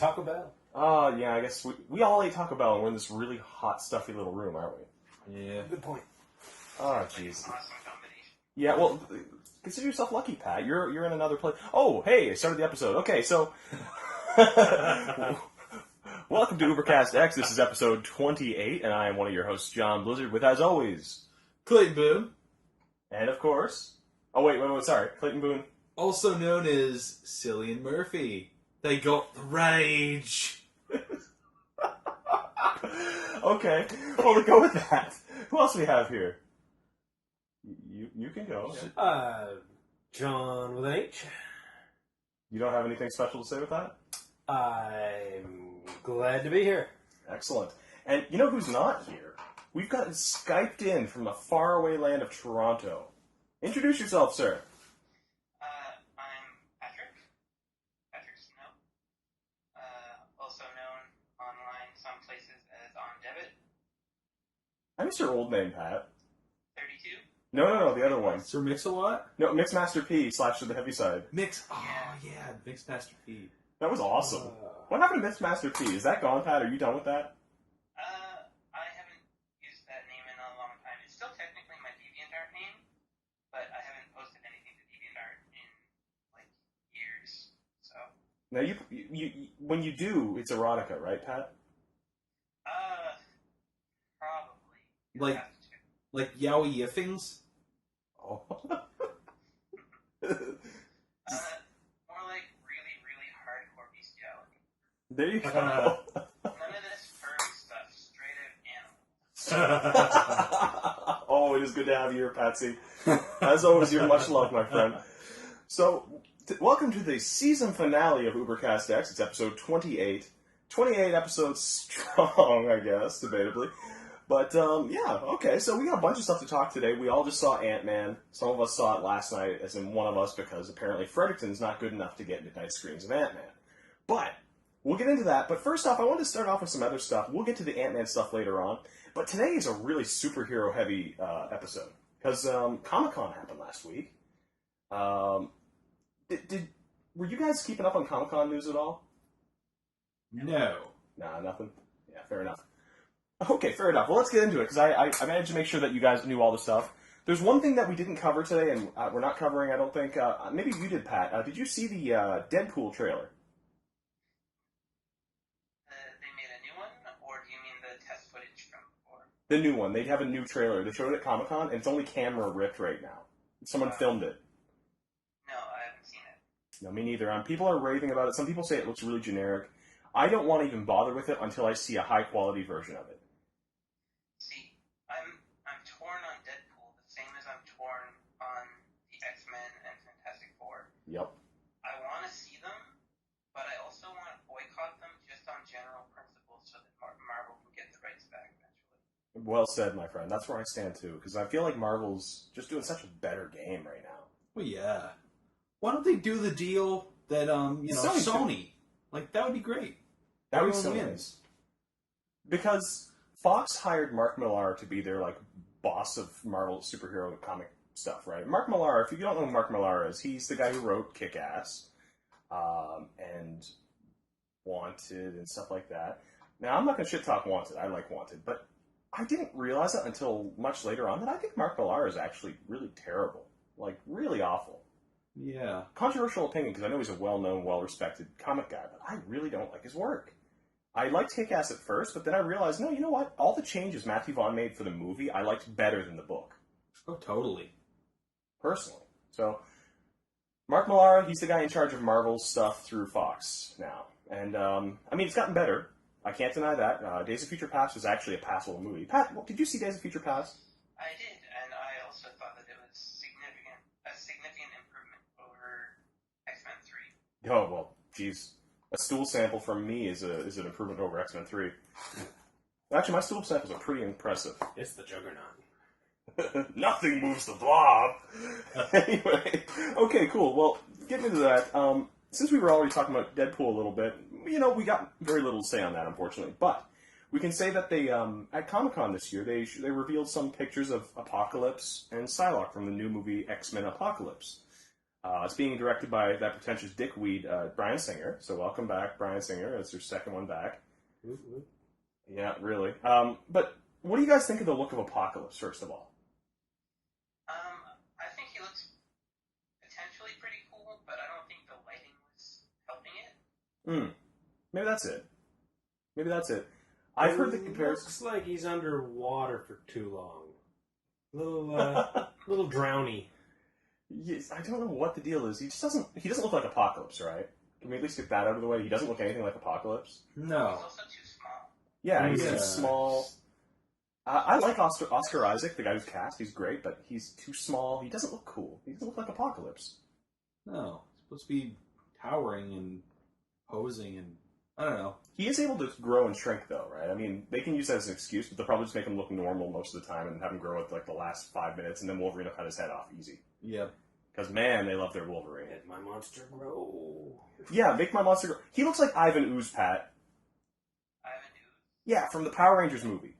Taco Bell. Yeah, I guess we all ate Taco Bell and we're in this really hot, stuffy little room, aren't we? Yeah. Good point. Oh, jeez. Awesome combination. Yeah, well, consider yourself lucky, Pat. You're in another place. Oh, hey, I started the episode. Okay, so... Welcome to UberCast X. This is episode 28, and I am one of your hosts, John Blizzard, with, as always... Clayton Boone. And, of course... Oh, wait, sorry. Clayton Boone. Also known as Cillian Murphy. They got the rage. Okay, well, we go with that. Who else do we have here? You can go. John with an H. You don't have anything special to say with that? I'm glad to be here. Excellent. And you know who's not here? We've got Skyped in from the faraway land of Toronto. Introduce yourself, sir. I'm Patrick Snow, also known online some places as On Debit. I miss your old name, Pat. 32. No, the other one. Sir Mix-a-Lot? No, Mixmaster P / to the heavy side. Mixmaster P. That was awesome. What happened to Mixmaster P? Is that gone, Pat? Are you done with that? I haven't used that name in a long time. It's still technically my DeviantArt name, but I haven't posted anything to DeviantArt in, like, years, so... Now, you when you do, it's erotica, right, Pat? Probably. Like- Have to. Like Yowie Yiffings? Oh. More like really, really hardcore bestiality. There you go. None of this furry stuff, straight out animals. Oh, it is good to have you here, Patsy. As always, you're much loved, my friend. So, welcome to the season finale of UberCast X. It's episode 28. 28 episodes strong, I guess, debatably. But, yeah, okay, so we got a bunch of stuff to talk today. We all just saw Ant-Man. Some of us saw it last night, as in one of us, because apparently Fredericton's not good enough to get midnight screens of Ant-Man. But, we'll get into that. But first off, I wanted to start off with some other stuff. We'll get to the Ant-Man stuff later on. But today is a really superhero-heavy episode. Because Comic-Con happened last week. Were you guys keeping up on Comic-Con news at all? No. Nah, nothing? Yeah, fair enough. Okay, fair enough. Well, let's get into it, because I managed to make sure that you guys knew all the stuff. There's one thing that we didn't cover today, and we're not covering, I don't think. Maybe you did, Pat. Did you see the Deadpool trailer? They made a new one, or do you mean the test footage from before? The new one. They have a new trailer. They showed it at Comic-Con, and it's only camera ripped right now. Someone filmed it. No, I haven't seen it. No, me neither. People are raving about it. Some people say it looks really generic. I don't want to even bother with it until I see a high-quality version of it. See, I'm torn on Deadpool, the same as I'm torn on the X-Men and Fantastic Four. Yep. I want to see them, but I also want to boycott them just on general principles so that Marvel can get the rights back eventually. Well said, my friend. That's where I stand, too, because I feel like Marvel's just doing such a better game right now. Well, yeah. Why don't they do the deal that, Sony? Like, that would be great. That would be Everyone so wins. nice. Because Fox hired Mark Millar to be their, like, boss of Marvel superhero comic stuff, right? Mark Millar, if you don't know who Mark Millar is, he's the guy who wrote Kick-Ass, and Wanted and stuff like that. Now, I'm not going to shit-talk Wanted. I like Wanted. But I didn't realize that until much later on that I think Mark Millar is actually really terrible. Like, really awful. Yeah. Controversial opinion, because I know he's a well-known, well-respected comic guy, but I really don't like his work. I liked Kick-Ass at first, but then I realized, no, you know what? All the changes Matthew Vaughn made for the movie, I liked better than the book. Oh, totally. Personally. So, Mark Millar, he's the guy in charge of Marvel's stuff through Fox now. And, it's gotten better. I can't deny that. Days of Future Past was actually a passable movie. Pat, did you see Days of Future Past? I did, and I also thought that it was a significant improvement over X-Men 3. Oh, well, geez. A stool sample from me is an improvement over X-Men 3. Actually, my stool samples are pretty impressive. It's the Juggernaut. Nothing moves the blob! Anyway, okay, cool. Well, getting into that, since we were already talking about Deadpool a little bit, we got very little to say on that, unfortunately. But we can say that they, at Comic-Con this year, they revealed some pictures of Apocalypse and Psylocke from the new movie X-Men Apocalypse. It's being directed by that pretentious dickweed, Bryan Singer. So welcome back, Bryan Singer. It's your second one back. Mm-hmm. Yeah, really. But what do you guys think of the look of Apocalypse, first of all? I think he looks potentially pretty cool, but I don't think the lighting was helping it. Maybe that's it. Maybe that's it. I've heard the comparison. Looks like he's underwater for too long. Little drowny. Yes, I don't know what the deal is. He doesn't look like Apocalypse, right? Can we at least get that out of the way? He doesn't look anything like Apocalypse. No. He's also too small. Yeah, he's too small. I like Oscar Isaac, the guy who's cast. He's great, but he's too small. He doesn't look cool. He doesn't look like Apocalypse. No. He's supposed to be towering and posing and... I don't know. He is able to grow and shrink, though, right? I mean, they can use that as an excuse, but they'll probably just make him look normal most of the time and have him grow at like the last 5 minutes, and then Wolverine will cut his head off easy. Yeah. Because, man, they love their Wolverine. Let my monster grow. Yeah, make my monster grow. He looks like Ivan Ooze, Pat. Ivan Ooze. Yeah, from the Power Rangers movie.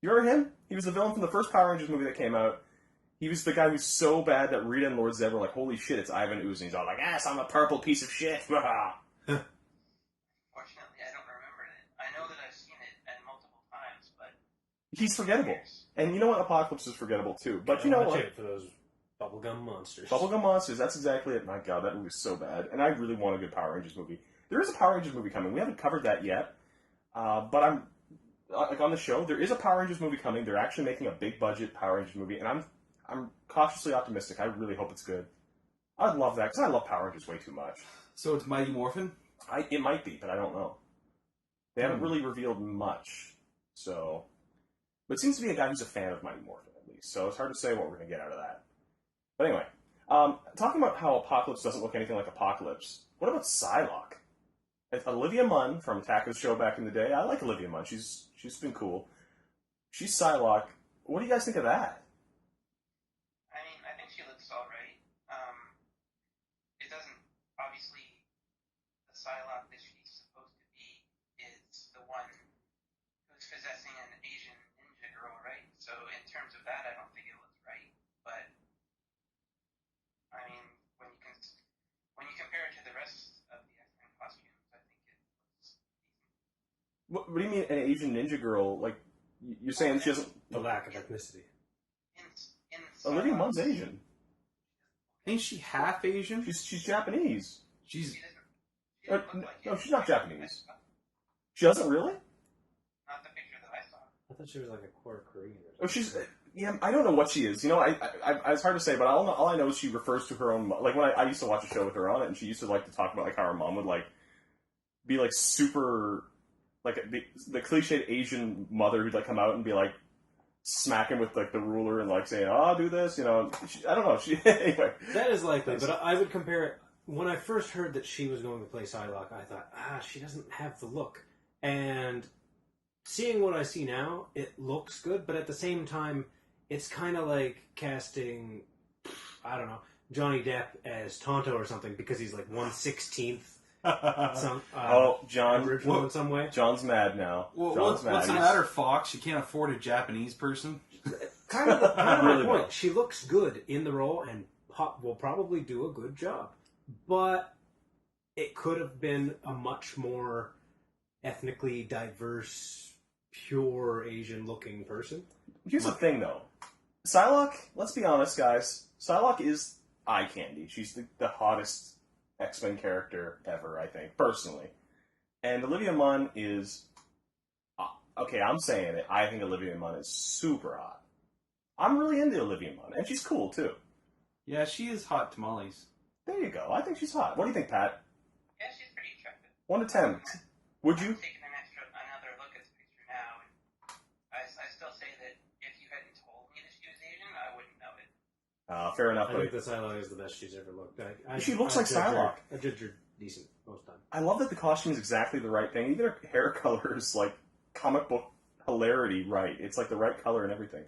You remember him? He was the villain from the first Power Rangers movie that came out. He was the guy who's so bad that Rita and Lord Zed were like, holy shit, it's Ivan Ooze. And he's all like, yes, I'm a purple piece of shit. Fortunately, I don't remember it. I know that I've seen it multiple times, but... He's forgettable. And you know what? Apocalypse is forgettable, too. But you know what? For those bubblegum monsters. Bubblegum Monsters, that's exactly it. My god, that movie was so bad. And I really want a good Power Rangers movie. There is a Power Rangers movie coming. We haven't covered that yet. But I'm... Like on the show, there is a Power Rangers movie coming. They're actually making a big budget Power Rangers movie, and I'm cautiously optimistic. I really hope it's good. I'd love that because I love Power Rangers way too much. So it's Mighty Morphin? It might be, but I don't know. They haven't really revealed much, so. But it seems to be a guy who's a fan of Mighty Morphin at least, so it's hard to say what we're going to get out of that. But anyway, talking about how Apocalypse doesn't look anything like Apocalypse. What about Psylocke? It's Olivia Munn from Attack of the Show back in the day. I like Olivia Munn. She's been cool. She's Psylocke. What do you guys think of that? I mean, I think she looks alright. It doesn't... Obviously, the Psylocke that she's supposed to be is the one who's possessing an Asian ninja girl, right? So in terms of that, I don't think it looks right. But, I mean, when you compare it to the rest of the X-Men costumes, I think it looks decent. What do you mean, an Asian ninja girl? Like, you're saying she doesn't... The lack of ethnicity. Olivia Munn's Asian. Ain't she half Asian? She's Japanese. She's... No, she's not Japanese. She doesn't really? Not the picture that I saw. I thought she was like a quarter Korean or something. Oh, she's... Yeah, I don't know what she is. You know, it's hard to say, but all I know is she refers to her own... Like, when I used to watch a show with her on it, and she used to like to talk about like how her mom would like be like super... Like, the cliched Asian mother who'd like come out and be like smacking with like the ruler and like saying, "Oh, do this," you know. I don't know. Anyway. That is likely, but I would compare it. When I first heard that she was going to play Psylocke, I thought, she doesn't have the look. And seeing what I see now, it looks good, but at the same time, it's kind of like casting, I don't know, Johnny Depp as Tonto or something because he's like 1/16th. John, original in some way. John's mad now. Well, John's mad. what's the matter, Fox? You can't afford a Japanese person? Kind of Really my point. well. She looks good in the role and will probably do a good job. But it could have been a much more ethnically diverse, pure Asian-looking person. Here's the thing, though. Psylocke, let's be honest, guys. Psylocke is eye candy. She's the hottest X-Men character ever, I think, personally. And Olivia Munn is... okay, I'm saying it. I think Olivia Munn is super hot. I'm really into Olivia Munn, and she's cool, too. Yeah, she is hot tamales. There you go. I think she's hot. What do you think, Pat? Yeah, she's pretty attractive. 1 to 10. Would you? I'm taking another look at the picture now, and I still say that if you hadn't told me that she was Asian, I wouldn't know it. Fair enough. I think the Psylocke is the best she's ever looked. She looks like Psylocke. I judge her decent most time. I love that the costume is exactly the right thing. Even her hair color is like comic book hilarity right. It's like the right color and everything.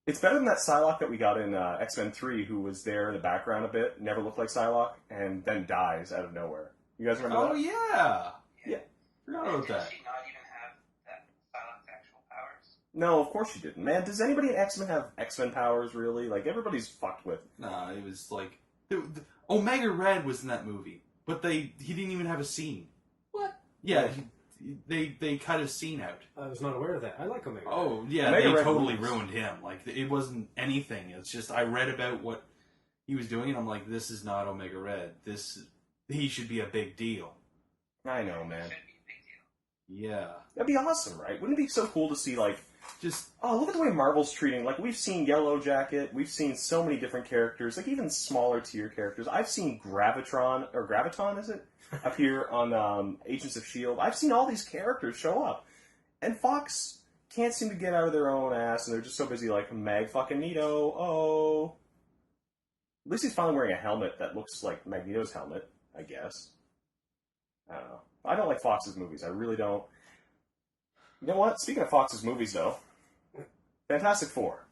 It's better than that Psylocke that we got in X-Men 3, who was there in the background a bit, never looked like Psylocke, and then dies out of nowhere. You guys remember that? Oh, yeah! Yeah. Forgot about that. Did she not even have that Psylocke's actual powers? No, of course she didn't. Man, does anybody in X-Men have X-Men powers, really? Like, everybody's fucked with. Nah, it was like Omega Red was in that movie, but he didn't even have a scene. What? Yeah, they cut his scene out. I was not aware of that. I like Omega Red. Oh, yeah, Omega they Red totally rules. ruined him. Like, it wasn't anything. It's just, I read about what he was doing, and I'm like, this is not Omega Red. He should be a big deal. I know, man. Yeah. That'd be awesome, right? Wouldn't it be so cool to see, like, Just, oh, look at the way Marvel's treating, like, we've seen Yellow Jacket, we've seen so many different characters, like, even smaller tier characters. I've seen Graviton, is it? Appear on Agents of S.H.I.E.L.D. I've seen all these characters show up. And Fox can't seem to get out of their own ass, and they're just so busy, like, Mag-fucking-Nito, oh. At least he's finally wearing a helmet that looks like Magneto's helmet, I guess. I don't know. I don't like Fox's movies. I really don't. You know what? Speaking of Fox's movies, though, Fantastic Four.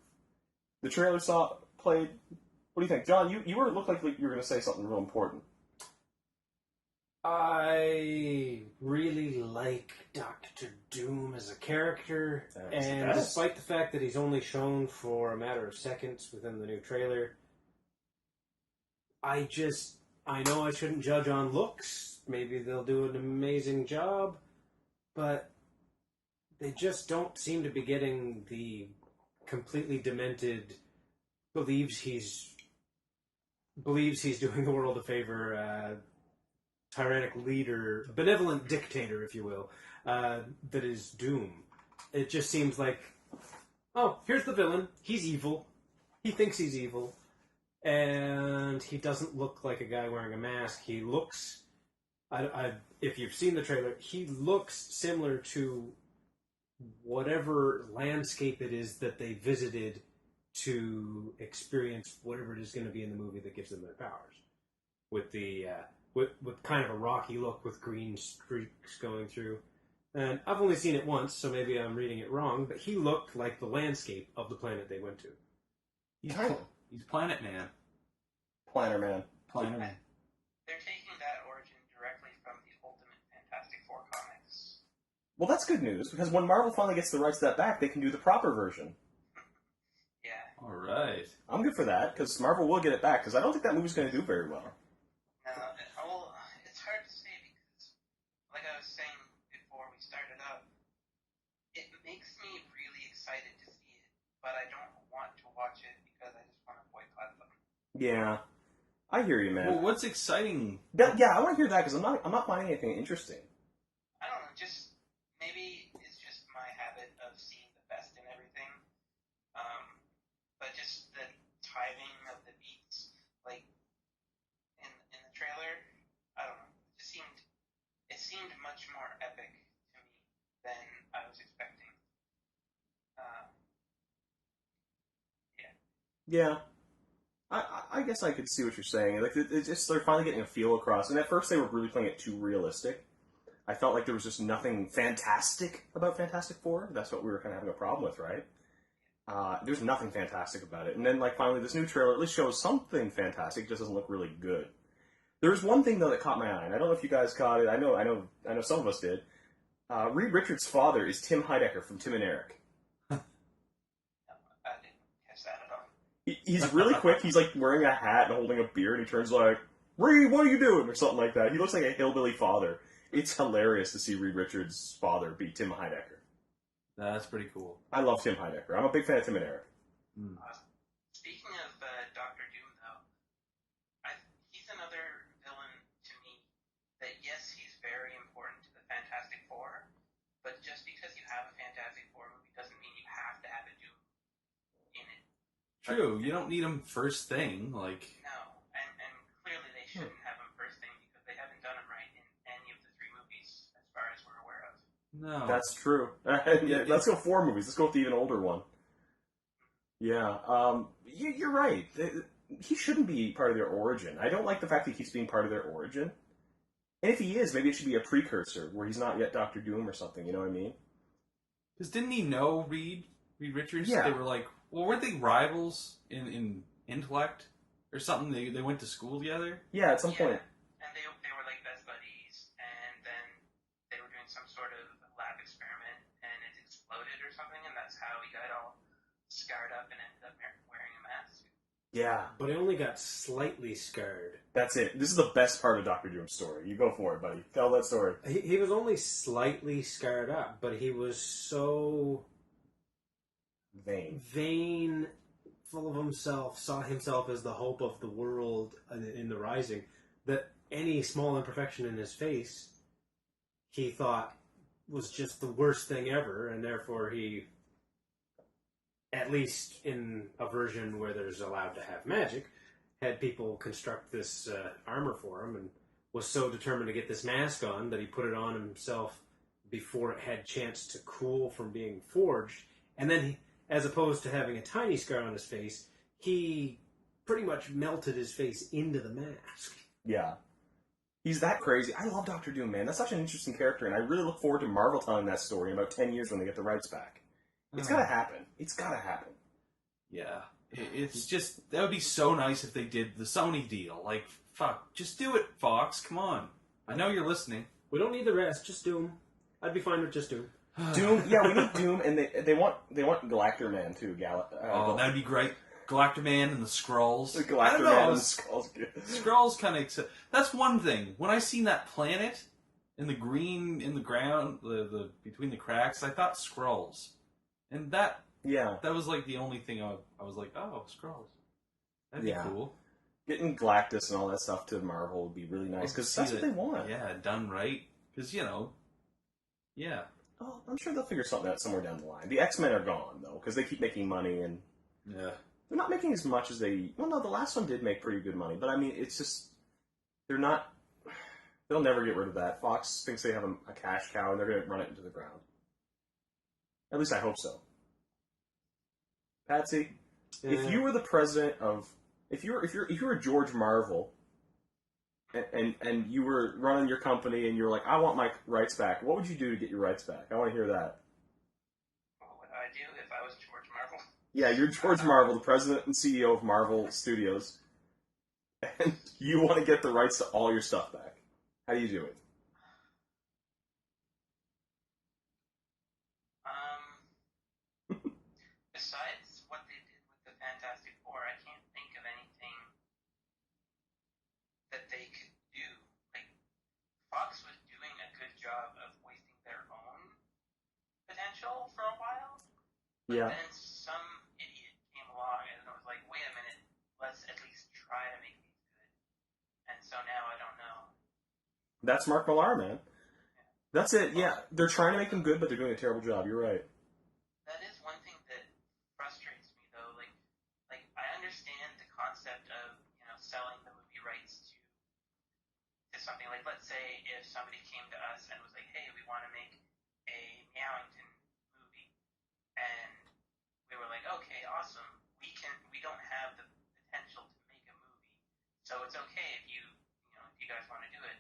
The trailer played. What do you think, John? You looked like you were going to say something real important. I really like Doctor Doom as a character, and despite the fact that he's only shown for a matter of seconds within the new trailer, I know I shouldn't judge on looks. Maybe they'll do an amazing job, but they just don't seem to be getting the completely demented, believes he's doing the world a favor, tyrannic leader, benevolent dictator, if you will, that is Doom. It just seems like, oh, here's the villain. He's evil. He thinks he's evil. And he doesn't look like a guy wearing a mask. He looks... if you've seen the trailer, he looks similar to whatever landscape it is that they visited to experience whatever it is going to be in the movie that gives them their powers. With the with kind of a rocky look with green streaks going through. And I've only seen it once, so maybe I'm reading it wrong, but he looked like the landscape of the planet they went to. he's Planet Man. Planner Man. Planet Man. They're taking that origin directly from the Ultimate Fantastic Four comics. Well, that's good news, because when Marvel finally gets the rights to that back, they can do the proper version. Yeah. Alright. I'm good for that, because Marvel will get it back, because I don't think that movie's going to do very well. Well, it's hard to say because, like I was saying before we started up, it makes me really excited to see it, but I don't want to watch it because I just want to boycott them. Yeah. I hear you, man. Well, what's exciting? Yeah, I want to hear that, because I'm not finding anything interesting. I don't know, maybe it's just my habit of seeing the best in everything. But just the timing of the beats, like in the trailer, I don't know. It seemed much more epic to me than I was expecting. Yeah. I guess I could see what you're saying. Like, it's just, they're finally getting a feel across. And at first they were really playing it too realistic. I felt like there was just nothing fantastic about Fantastic Four. That's what we were kind of having a problem with, right? There's nothing fantastic about it. And then, like, finally this new trailer at least shows something fantastic. It just doesn't look really good. There's one thing, though, that caught my eye. And I don't know if you guys caught it. I know some of us did. Reed Richards' father is Tim Heidecker from Tim and Eric. I didn't catch that at all. He's really quick. He's like wearing a hat and holding a beer, and he turns like, "Reed, what are you doing?" or something like that. He looks like a hillbilly father. It's hilarious to see Reed Richards' father be Tim Heidecker. That's pretty cool. I love Tim Heidecker. I'm a big fan of Tim and Eric. Speaking of Doctor Doom, though, he's another villain to me that, yes, he's very important to the Fantastic Four, but just because you have a Fantastic Four movie doesn't mean you have to have a Doom in it. True, you don't need him first thing, like... No, and clearly they shouldn't have him first thing because they haven't done him right in any of the 3 movies as far as we're aware of. No. That's true. Yeah, let's go 4 movies. Let's go with the even older one. Yeah, you're right. He shouldn't be part of their origin. I don't like the fact that he keeps being part of their origin. And if he is, maybe it should be a precursor where he's not yet Doctor Doom or something. You know what I mean? Because didn't he know Reed Richards? Yeah. They were like, well, weren't they rivals in intellect or something? They went to school together? Yeah, at some point. And they were like best buddies, and then they were doing some sort of lab experiment, and it exploded or something, and that's how he got all scarred up and ended up wearing a mask. Yeah. but he only got slightly scarred. That's it. This is the best part of Dr. Doom's story. You go for it, buddy. Tell that story. He was only slightly scarred up, but he was so vain, full of himself, saw himself as the hope of the world in the Rising, that any small imperfection in his face, he thought was just the worst thing ever, and therefore he, at least in a version where there's allowed to have magic, had people construct this armor for him, and was so determined to get this mask on that he put it on himself before it had chance to cool from being forged, and then he, as opposed to having a tiny scar on his face, he pretty much melted his face into the mask. Yeah. He's that crazy. I love Dr. Doom, man. That's such an interesting character, and I really look forward to Marvel telling that story in about 10 years when they get the rights back. It's gotta happen. It's gotta happen. Yeah. It's just, that would be so nice if they did the Sony deal. Like, fuck, just do it, Fox. Come on. I know you're listening. We don't need the rest, just Doom. I'd be fine with just Doom. Doom, yeah, we need Doom, and they want Galactor Man too. That'd be great. Galactor Man and the Skrulls. The Galactor Man and the Skrulls. Skrulls kind of. That's one thing. When I seen that planet in the green in the ground, the between the cracks, I thought Skrulls, and that was like the only thing I was like, oh, Skrulls. That'd be cool. Getting Galactus and all that stuff to Marvel would be really nice because that's what they want. Yeah, done right. Because yeah. Oh, I'm sure they'll figure something out somewhere down the line. The X-Men are gone though because they keep making money and they're not making as much as they. Well, no, the last one did make pretty good money, but I mean, it's just they're not. They'll never get rid of that. Fox thinks they have a cash cow and they're going to run it into the ground. At least I hope so. Patsy, if you were the president of, if you were George Marvel, and you were running your company and you were like, I want my rights back, what would you do to get your rights back? I want to hear that. What would I do if I was George Marvel? Yeah, you're George Marvel, the president and CEO of Marvel Studios, and you want to get the rights to all your stuff back. How do you do it? Besides what they did with the Fantastic Four, I can't think of anything that they could do. Like, Fox was doing a good job of wasting their own potential for a while. But then some idiot came along and was like, wait a minute, let's at least try to make these good. And so now I don't know. That's Mark Millar, man. That's it, yeah. They're trying to make them good, but they're doing a terrible job. You're right. That is one thing that frustrates me, though. Like I understand the concept of, selling the movie rights to something. Like, let's say if somebody came to us and was like, hey, we want to make a Meowington movie. And we were like, okay, awesome. We don't have the potential to make a movie. So it's okay if you guys want to do it.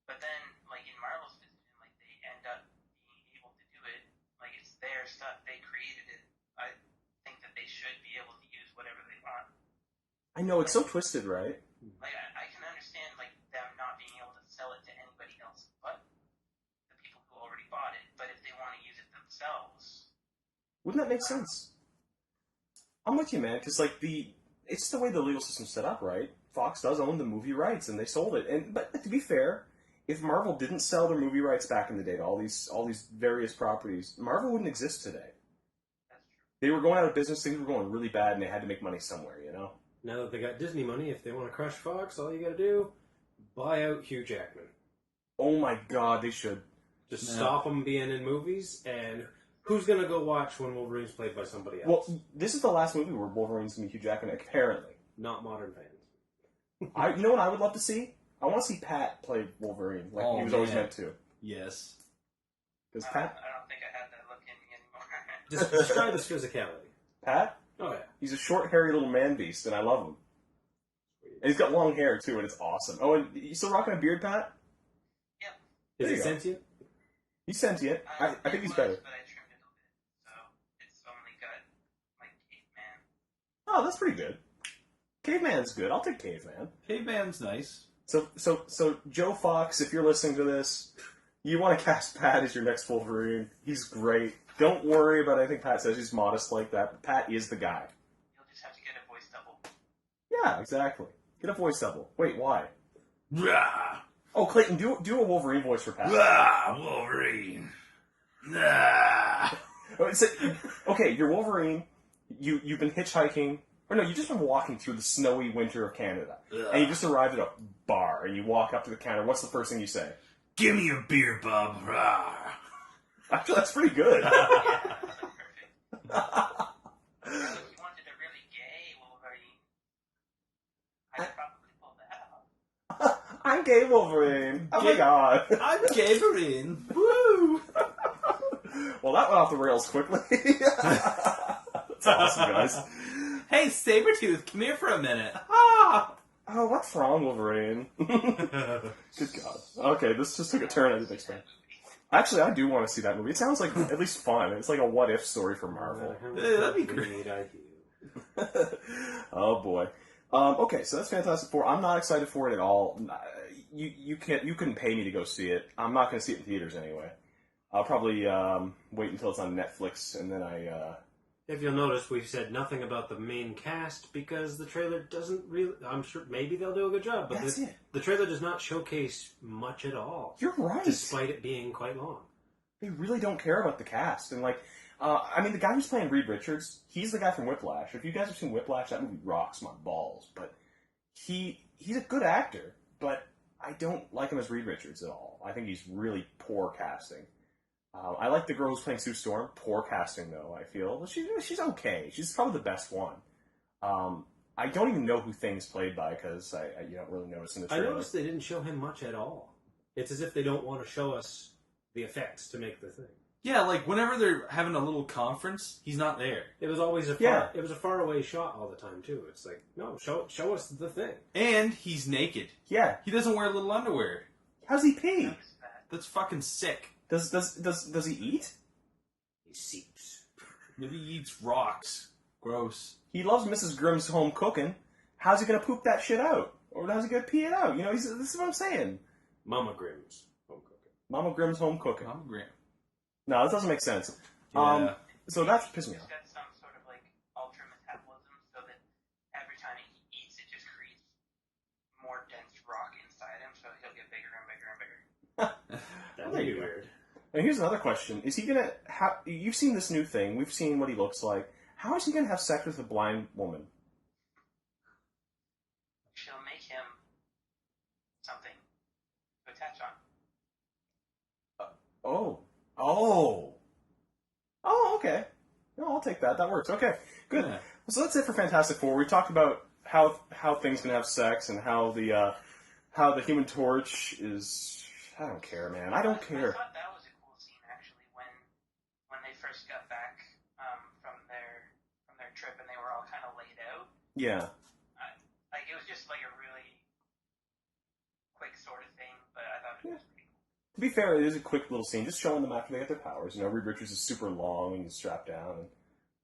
But then, like, in Marvel's position, like, they end up being able to do it. Like, it's their stuff. They created it. I think that they should be able to use whatever they want. I know, it's so twisted, right? Like, I can understand, like, them not being able to sell it to anybody else but the people who already bought it. But if they want to use it themselves... Wouldn't that make sense? I'm with you, man, because, like, it's the way the legal system's set up, right? Fox does own the movie rights, and they sold it. But to be fair, if Marvel didn't sell their movie rights back in the day to all these various properties, Marvel wouldn't exist today. That's true. They were going out of business, things were going really bad, and they had to make money somewhere, Now that they got Disney money, if they want to crush Fox, all you gotta do, buy out Hugh Jackman. Oh my god, they should. Just stop him being in movies, and who's gonna go watch when Wolverine's played by somebody else? Well, this is the last movie where Wolverine's going to be Hugh Jackman, apparently. Not modern fans. You know what I would love to see? I want to see Pat play Wolverine, like he was always meant to. Yes. Because Pat... I don't think I have that look in me anymore. Just describe his physicality. Pat? Oh, yeah. He's a short, hairy little man beast, and I love him. And he's got long hair, too, and it's awesome. Oh, and you still rocking a beard, Pat? Yep. Is There he you go. sentient? He's sentient. I think he's better. But I trimmed it a bit, so it's only got, like, caveman. Oh, that's pretty good. Caveman's good. I'll take Caveman. Caveman's nice. So Joe Fox, if you're listening to this, you want to cast Pat as your next Wolverine. He's great. Don't worry about anything Pat says. He's modest like that. But Pat is the guy. You'll just have to get a voice double. Yeah, exactly. Get a voice double. Wait, why? Rah! Oh, Clayton, do a Wolverine voice for Pat. Rah! Wolverine. Nah. Okay, you're Wolverine. You've been hitchhiking. Or no, you've just been walking through the snowy winter of Canada. And you just arrived at a bar, and you walk up to the counter. What's the first thing you say? Give me a beer, bub. Rah. Actually, that's pretty good. Yeah, perfect. So if you wanted a really gay Wolverine, I'd probably pull that off. I'm gay Wolverine. Oh my god. I'm Gabriel. Woo! Well, that went off the rails quickly. That's awesome, guys. Hey, Sabretooth, come here for a minute. Ah! Oh, what's wrong, Wolverine? Good God. Okay, this just took a turn I didn't expect. Actually, I do want to see that movie. It sounds like at least fun. It's like a what-if story for Marvel. That'd be great. Oh, boy. Okay, so that's Fantastic Four. I'm not excited for it at all. You couldn't pay me to go see it. I'm not going to see it in theaters anyway. I'll probably wait until it's on Netflix, and then If you'll notice, we've said nothing about the main cast because the trailer doesn't really... I'm sure maybe they'll do a good job, but the trailer does not showcase much at all. You're right. Despite it being quite long. They really don't care about the cast. And, I mean, the guy who's playing Reed Richards, he's the guy from Whiplash. If you guys have seen Whiplash, that movie rocks my balls. But he's a good actor, but I don't like him as Reed Richards at all. I think he's really poor casting. I like the girl who's playing Sue Storm. Poor casting, though, I feel. She's okay. She's probably the best one. I don't even know who Thing's played by because you don't really notice in the trailer. I noticed they didn't show him much at all. It's as if they don't want to show us the effects to make the thing. Yeah, like whenever they're having a little conference, he's not there. It was always a far away shot all the time too. It's like, no, show us the thing. And he's naked. Yeah. He doesn't wear little underwear. How's he pee? That's fucking sick. Does he eat? He seeps. Maybe he eats rocks. Gross. He loves Mrs. Grimm's home cooking. How's he gonna poop that shit out? Or how's he gonna pee it out? This is what I'm saying. Mama Grimm's home cooking. Mama Grimm's home cooking. Mama Grimm. No, this doesn't make sense. Yeah. So that's pissing me off. He's got some sort of ultra metabolism, so that every time he eats, it just creates more dense rock inside him, so he'll get bigger and bigger and bigger. That would be weird. And here's another question: is he gonna have? You've seen this new thing. We've seen what he looks like. How is he gonna have sex with a blind woman? She'll make him something to attach on. Oh, okay. No, I'll take that. That works. Okay, good. Yeah. So that's it for Fantastic Four. We talked about how Things can have sex and how the Human Torch is. I don't care, man. I don't care. I thought that was a cool scene actually when they first got back from their trip and they were all kind of laid out. Yeah. It was just like a really quick sort of thing, but I thought it was pretty cool. To be fair, it is a quick little scene, just showing them after they get their powers. Reed Richards is super long and he's strapped down, and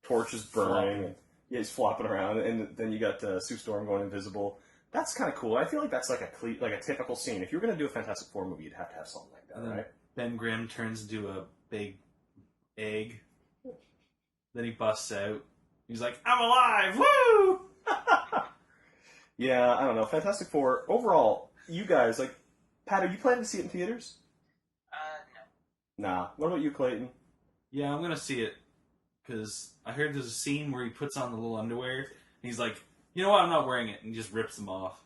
Torch is burning, and he's flopping around, and then you got Sue Storm going invisible. That's kind of cool. I feel like that's like a typical scene. If you're going to do a Fantastic Four movie, you'd have to have something like that, right? Ben Grimm turns into a big egg. Then he busts out. He's like, I'm alive! Woo! Yeah, I don't know. Fantastic Four, overall, you guys, Pat, are you planning to see it in theaters? No. Nah. What about you, Clayton? Yeah, I'm gonna see it. Because I heard there's a scene where he puts on the little underwear, and he's like, you know what, I'm not wearing it, and he just rips them off.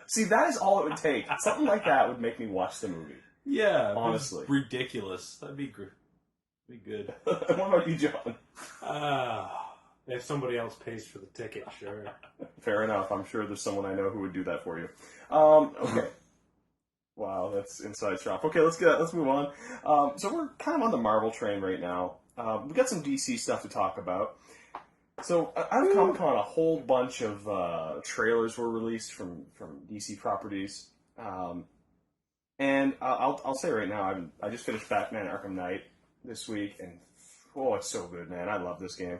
See, that is all it would take. Something like that would make me watch the movie. Yeah, honestly. Ridiculous. That'd be good. What about you, John? If somebody else pays for the ticket, sure. Fair enough. I'm sure there's someone I know who would do that for you. Okay. Wow, that's inside shop. Okay, let's move on. So we're kind of on the Marvel train right now. We've got some DC stuff to talk about. So out of Comic-Con, a whole bunch of trailers were released from DC properties. And I'll say right now, I just finished Batman Arkham Knight this week, and it's so good, man. I love this game.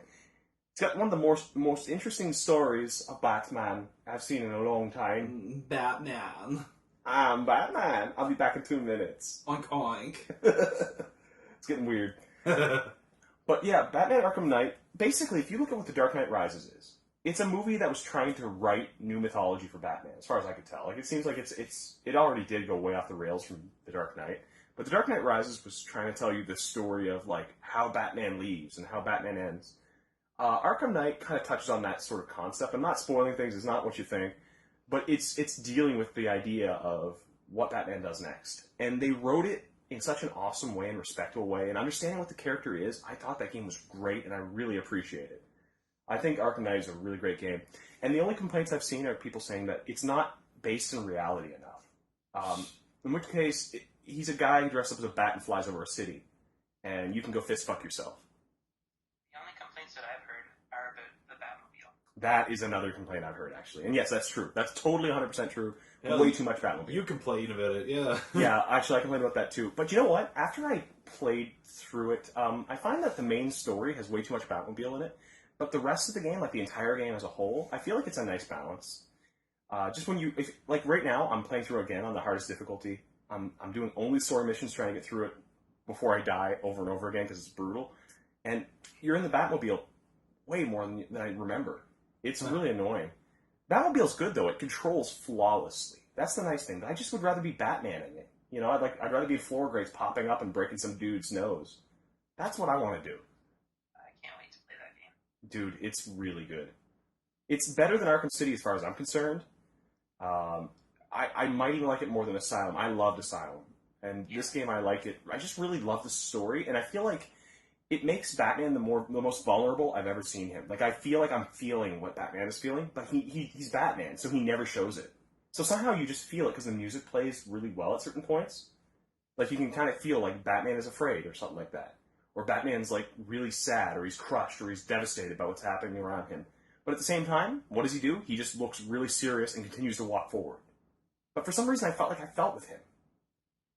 It's got one of the most interesting stories of Batman I've seen in a long time. Batman. I'm Batman. I'll be back in 2 minutes. Oink oink. It's getting weird. But yeah, Batman Arkham Knight, basically, if you look at what The Dark Knight Rises is, it's a movie that was trying to write new mythology for Batman, as far as I could tell. Like, it seems like it already did go way off the rails from The Dark Knight. But The Dark Knight Rises was trying to tell you the story of, like, how Batman leaves and how Batman ends. Arkham Knight kind of touches on that sort of concept. I'm not spoiling things, it's not what you think. But it's dealing with the idea of what Batman does next. And they wrote it in such an awesome way and respectful way. And understanding what the character is, I thought that game was great, and I really appreciate it. I think Arkham Knight is a really great game. And the only complaints I've seen are people saying that it's not based in reality enough. In which case, he's a guy who dresses up as a bat and flies over a city. And you can go fist fuck yourself. The only complaints that I've heard are about the Batmobile. That is another complaint I've heard, actually. And yes, that's true. That's totally 100% true. Yeah, way too much Batmobile. You complain about it, yeah. Yeah, actually, I complained about that too. But you know what? After I played through it, I find that the main story has way too much Batmobile in it. But the rest of the game, like the entire game as a whole, I feel like it's a nice balance. Just when you, like right now, I'm playing through again on the hardest difficulty. I'm doing only story missions, trying to get through it before I die over and over again because it's brutal. And you're in the Batmobile way more than I remember. It's really annoying. Batmobile's good though; it controls flawlessly. That's the nice thing. But I just would rather be Batmaning it. You know, I'd rather be floor grades popping up and breaking some dude's nose. That's what I want to do. Can't wait to play that game. Dude, it's really good. It's better than Arkham City as far as I'm concerned. I might even like it more than Asylum. I loved Asylum. And this game, I like it. I just really love the story, and I feel like it makes Batman the most vulnerable I've ever seen him. Like, I feel like I'm feeling what Batman is feeling, but he's Batman, so he never shows it. So somehow you just feel it because the music plays really well at certain points. Like, you can kind of feel like Batman is afraid or something like that. Or Batman's, like, really sad, or he's crushed, or he's devastated by what's happening around him. But at the same time, what does he do? He just looks really serious and continues to walk forward. But for some reason, I felt like I felt with him.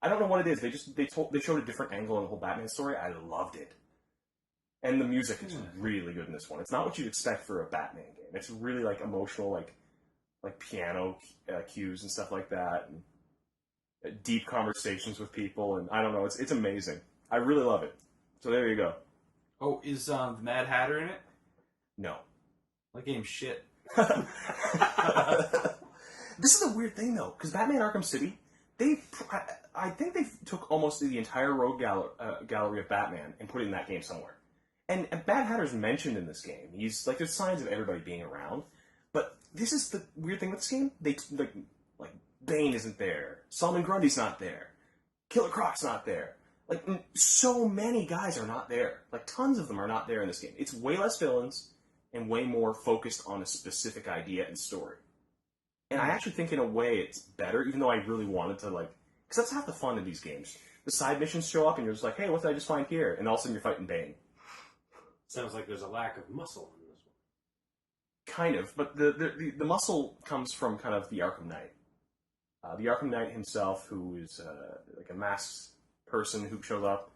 I don't know what it is. They showed a different angle in the whole Batman story. I loved it. And the music is really good in this one. It's not what you'd expect for a Batman game. It's really, like, emotional, like piano cues and stuff like that. And deep conversations with people. And I don't know. It's amazing. I really love it. So there you go. Oh, is the Mad Hatter in it? No. That game's shit. This is a weird thing, though, because Batman Arkham City, I think they took almost the entire rogue gallery of Batman and put it in that game somewhere. And Mad Hatter's mentioned in this game. He's like, there's signs of everybody being around. But this is the weird thing with this game. They like Bane isn't there. Solomon Grundy's not there. Killer Croc's not there. Like, so many guys are not there. Like, tons of them are not there in this game. It's way less villains and way more focused on a specific idea and story. And I actually think, in a way, it's better, even though I really wanted to, like... Because that's half the fun in these games. The side missions show up, and you're just like, hey, what did I just find here? And all of a sudden, you're fighting Bane. Sounds like there's a lack of muscle in this one. Kind of, but the muscle comes from kind of the Arkham Knight. The Arkham Knight himself, who is like a masked person who shows up,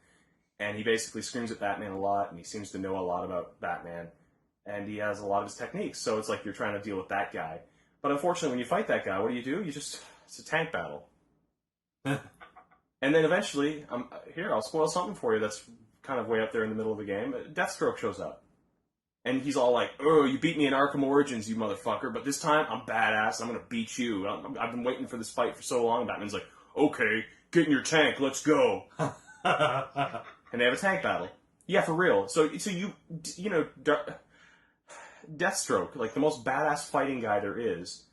and he basically screams at Batman a lot, and he seems to know a lot about Batman, and he has a lot of his techniques, so it's like you're trying to deal with that guy. But unfortunately, when you fight that guy, what do? It's a tank battle. And then eventually, here, I'll spoil something for you that's kind of way up there in the middle of the game. Deathstroke shows up. And he's all like, oh, you beat me in Arkham Origins, you motherfucker, but this time, I'm badass, I'm gonna beat you. I've been waiting for this fight for so long. Batman's like, okay, get in your tank, let's go. And they have a tank battle. Yeah, for real. So you know, Deathstroke, like the most badass fighting guy there is,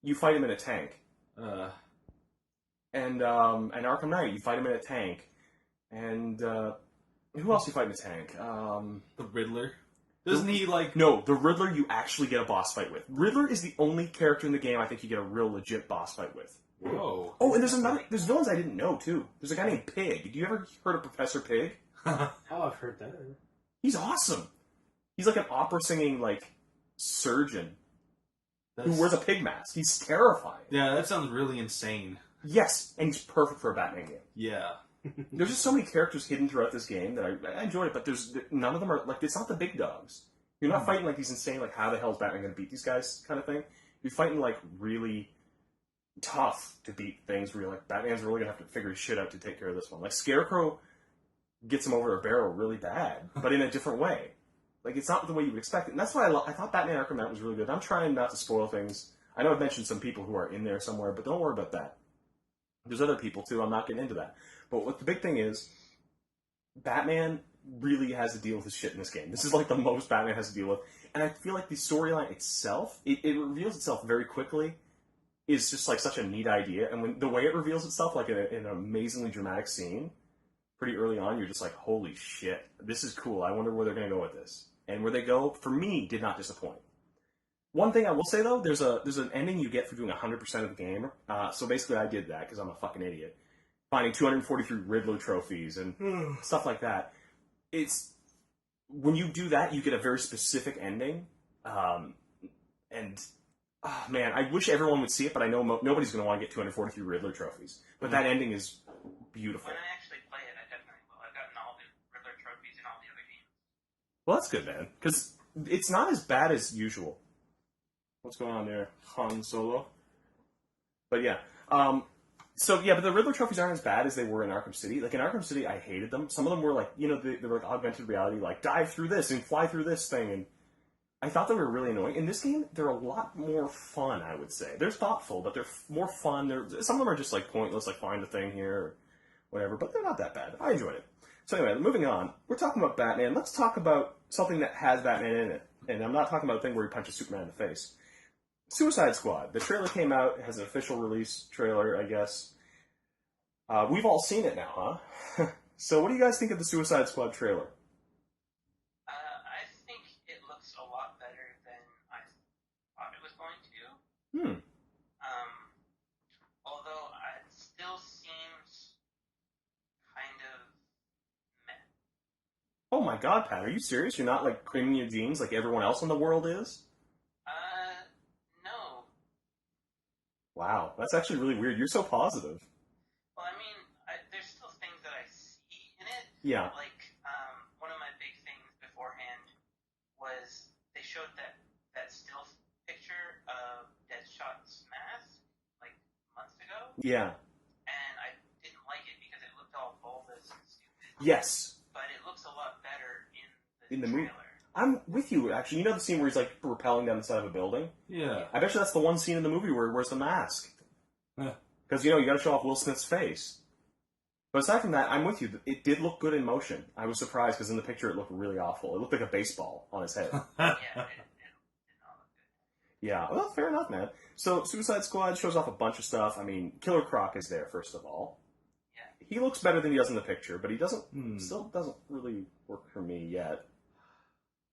you fight him in a tank. And Arkham Knight, you fight him in a tank. And who else you fight in a tank? The Riddler. Doesn't he, like... No, the Riddler you actually get a boss fight with. Riddler is the only character in the game I think you get a real legit boss fight with. Whoa. Oh, and there's villains I didn't know, too. There's a guy named Pig. Do you ever heard of Professor Pig? Oh, I've heard that. He's awesome. He's like an opera-singing, like, surgeon who wears a pig mask. He's terrifying. Yeah, that sounds really insane. Yes, and he's perfect for a Batman game. Yeah. There's just so many characters hidden throughout this game that I enjoyed it, but none of them are, like, it's not the big dogs. You're not fighting, like, these insane, like, how the hell is Batman going to beat these guys kind of thing. You're fighting, like, really tough to beat things where you're like, Batman's really going to have to figure his shit out to take care of this one. Like, Scarecrow gets him over a barrel really bad, but in a different way. Like, it's not the way you would expect it. And that's why I thought Batman Arkham Knight was really good. I'm trying not to spoil things. I know I've mentioned some people who are in there somewhere, but don't worry about that. There's other people, too. I'm not getting into that. But what the big thing is, Batman really has to deal with his shit in this game. This is, like, the most Batman has to deal with. And I feel like the storyline itself, it reveals itself very quickly, is just, like, such a neat idea. And when the way it reveals itself, like, in an amazingly dramatic scene, pretty early on, you're just like, holy shit, this is cool. I wonder where they're going to go with this. And where they go, for me, did not disappoint. One thing I will say, though, there's an ending you get for doing 100% of the game. So basically, I did that because I'm a fucking idiot. Finding 243 Riddler trophies and stuff like that. It's when you do that, you get a very specific ending. Man, I wish everyone would see it, but I know nobody's going to want to get 243 Riddler trophies. But that ending is beautiful. When I actually play it, I definitely will. I've gotten all the Riddler trophies in all the other games. Well, that's good, man. Because it's not as bad as usual. What's going on there? Han Solo? But yeah. But the Riddler trophies aren't as bad as they were in Arkham City. Like, in Arkham City, I hated them. Some of them were like, they were like augmented reality, like, dive through this and fly through this thing. And I thought they were really annoying. In this game, they're a lot more fun, I would say. They're thoughtful, but they're more fun. Some of them are just, like, pointless, like, find a thing here or whatever. But they're not that bad. I enjoyed it. So anyway, moving on. We're talking about Batman. Let's talk about something that has Batman in it. And I'm not talking about a thing where he punches Superman in the face. Suicide Squad. The trailer came out. It has an official release trailer, I guess. We've all seen it now, huh? So what do you guys think of the Suicide Squad trailer? I think it looks a lot better than I thought it was going to. Although it still seems kind of meh. Oh my god, Pat, are you serious? You're not, like, creaming your jeans like everyone else in the world is? No. Wow, that's actually really weird. You're so positive. Well, I mean, there's still things that I see in it. Yeah. Like, one of my big things beforehand was they showed that still picture of Deadshot's mask, like, months ago. Yeah. And I didn't like it because it looked all bulbous and stupid. Yes. But it looks a lot better In the trailer. movie. I'm with you, actually. You know the scene where he's, like, rappelling down the side of a building? Yeah. I bet you that's the one scene in the movie where he wears the mask. Because, you gotta show off Will Smith's face. But aside from that, I'm with you. It did look good in motion. I was surprised because in the picture it looked really awful. It looked like a baseball on his head. Yeah, it did not look good. Yeah, well, fair enough, man. So, Suicide Squad shows off a bunch of stuff. I mean, Killer Croc is there, first of all. Yeah. He looks better than he does in the picture, but he still doesn't really work for me yet.